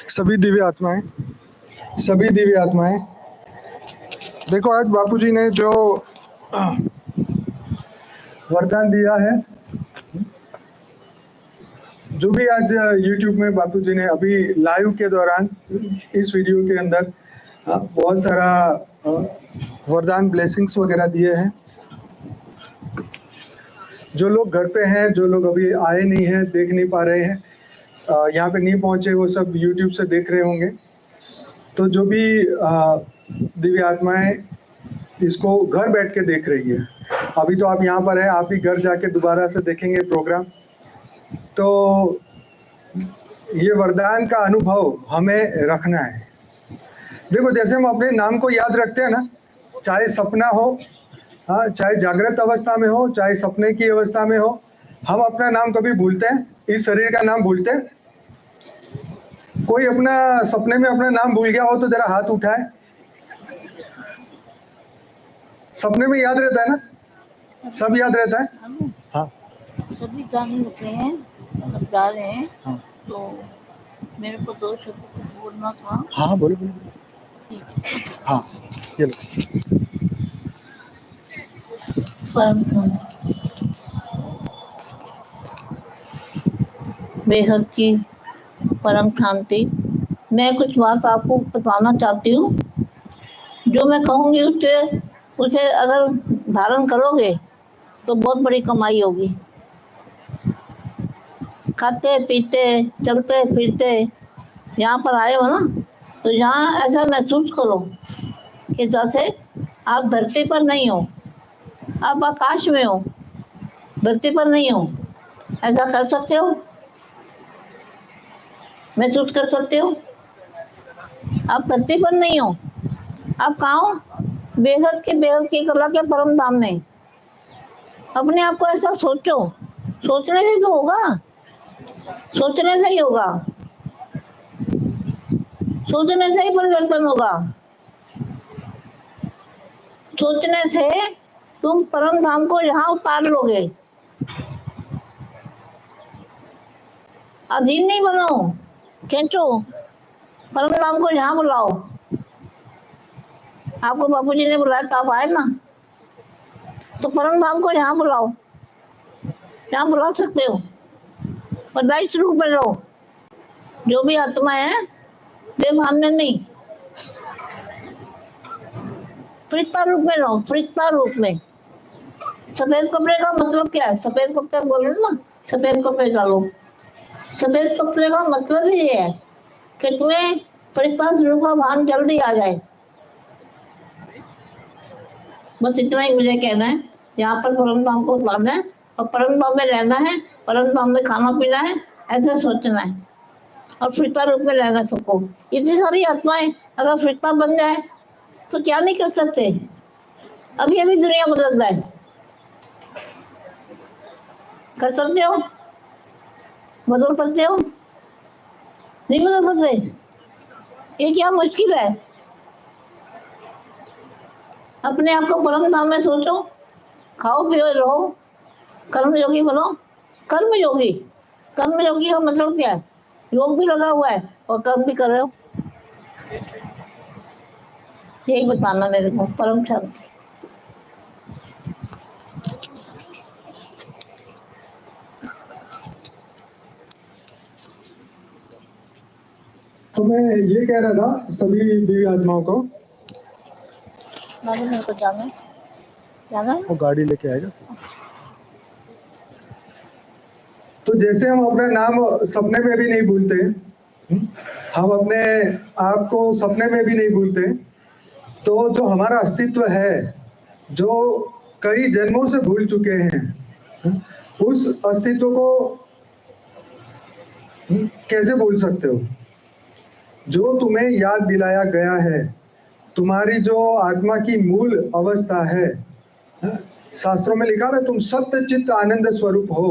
सभी दिव्य आत्माएं, देखो आज बापूजी ने जो वरदान दिया है, जो भी आज YouTube में बापूजी ने अभी लाइव के दौरान इस वीडियो के अंदर बहुत सारा वरदान ब्लेसिंग्स वगैरह दिए हैं। जो लोग घर पे हैं, जो लोग अभी आए नहीं हैं, देख नहीं पा रहे हैं, यहाँ पे नहीं पहुंचे, वो सब YouTube से देख रहे होंगे। तो जो भी दिव्य आत्माएं इसको घर बैठ के देख रही है, अभी तो आप यहाँ पर है, आप ही घर जाके दोबारा से देखेंगे प्रोग्राम, तो ये वरदान का अनुभव हमें रखना है। देखो, जैसे हम अपने नाम को याद रखते हैं ना, चाहे सपना हो, हाँ, चाहे जागृत अवस्था में हो, चाहे सपने की अवस्था में हो, हम अपना नाम कभी भूलते हैं? इस शरीर का नाम भूलते हैं? कोई अपना सपने में अपना नाम भूल गया हो तो जरा हाथ उठाए। सपने में याद रहता है ना, सब याद रहता है। हाँ, सभी जाने लगे हैं, सब जा रहे हैं। हाँ, तो मेरे को 2 शब्द कुछ बोलना था। हाँ, बोलो। ठीक है। हाँ, ये लो। बेहद की परम शांति। मैं कुछ बात आपको बताना चाहती हूँ। जो मैं कहूँगी उसे अगर धारण करोगे तो बहुत बड़ी कमाई होगी। खाते पीते चलते फिरते यहाँ पर आए हो ना, तो यहाँ ऐसा महसूस करो कि जैसे आप धरती पर नहीं हो, आप आकाश में हो, धरती पर नहीं हो। ऐसा कर सकते हो? महसूस कर सकते हो? आप धरती पर नहीं हो, आप कहाँ हो? बेहद की कला के परम धाम में। अपने आप को ऐसा सोचो। सोचने से तो होगा, सोचने से ही होगा, सोचने से ही परिवर्तन होगा। सोचने से तुम परम धाम को यहाँ उतार लोगे। अधीन नहीं बनो, खींचो, परम धाम को यहाँ बुलाओ। आपको बापूजी ने बुलाया तो आप आए ना, तो परम धाम को यहाँ बुलाओ, यहाँ बुला सकते हो। बदाइश रूप में लो। जो भी आत्मा है बेभान में नहीं, फरिश्ता रूप में लो, फरिश्ता रूप में। सफेद कपड़े का मतलब क्या है? सफेद कपड़े बोलो ना, सफेद कपड़े डालो। सफेद कपड़े का मतलब ही ये है कि तुम्हें फरिश्ता स्वरूप का भान जल्दी आ जाए। बस इतना ही मुझे कहना है। यहाँ पर परम धाम को उतारना है और परम धाम में रहना है, परम धाम में खाना पीना है, ऐसा सोचना है और फरिश्ता रूप में रहना सबको। इतनी सारी आत्माएं अगर फरिश्ता बन जाए तो क्या नहीं कर सकते? अभी अभी दुनिया बदल जाए, कर सकते हो? बदल सकते हो? नहीं बदल सकते? ये क्या मुश्किल है? अपने आप को परम धाम में सोचो, खाओ पियो रहो, कर्म योगी बनो। कर्म योगी, कर्म योगी का मतलब क्या है? योग भी लगा हुआ है और कर्म भी कर रहे हो, यही बताना मेरे को। परम शांति। तो मैं ये कह रहा था सभी देवी आत्माओं को, मेरे को जाना है। वो गाड़ी लेके आएगा। तो जैसे हम अपना नाम सपने में भी नहीं भूलते, हम अपने आप को सपने में भी नहीं भूलते, तो जो हमारा अस्तित्व है, जो कई जन्मों से भूल चुके हैं, उस अस्तित्व को कैसे भूल सकते हो? जो तुम्हें याद दिलाया गया है, तुम्हारी जो आत्मा की मूल अवस्था है, शास्त्रों में लिखा है तुम सत्य चित्त आनंद स्वरूप हो।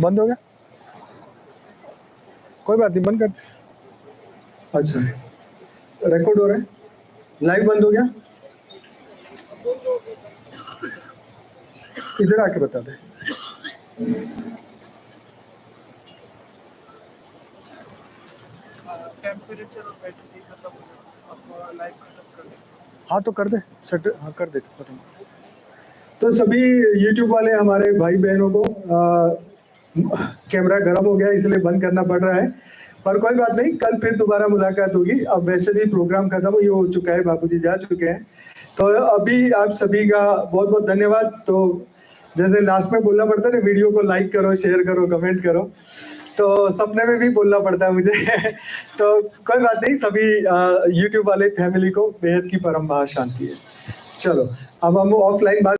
बंद हो गया? कोई बात नहीं, बंद कर दे। अच्छा, रिकॉर्ड हो रहा है? लाइव बंद हो गया? इधर आके बता दे। टेम्परेचर और बैटरी खत्म हो गया, अब लाइव खत्म कर दे। हाँ तो कर दे सेट, हाँ कर दे खत्म। तो सभी YouTube वाले हमारे भाई बहनों को कैमरा गर्म हो गया इसलिए बंद करना पड़ रहा है, पर कोई बात नहीं, कल फिर दोबारा मुलाकात होगी। अब वैसे भी प्रोग्राम खत्म ही हो चुका है, बापूजी जा चुके हैं। तो अभी आप सभी का बहुत बहुत धन्यवाद। तो जैसे लास्ट में बोलना पड़ता है ना, वीडियो को लाइक करो, शेयर करो, कमेंट करो, तो सपने में भी बोलना पड़ता है मुझे। तो कोई बात नहीं, सभी YouTube वाले फैमिली को बेहद की परम महा शांति है। चलो अब हम ऑफलाइन बात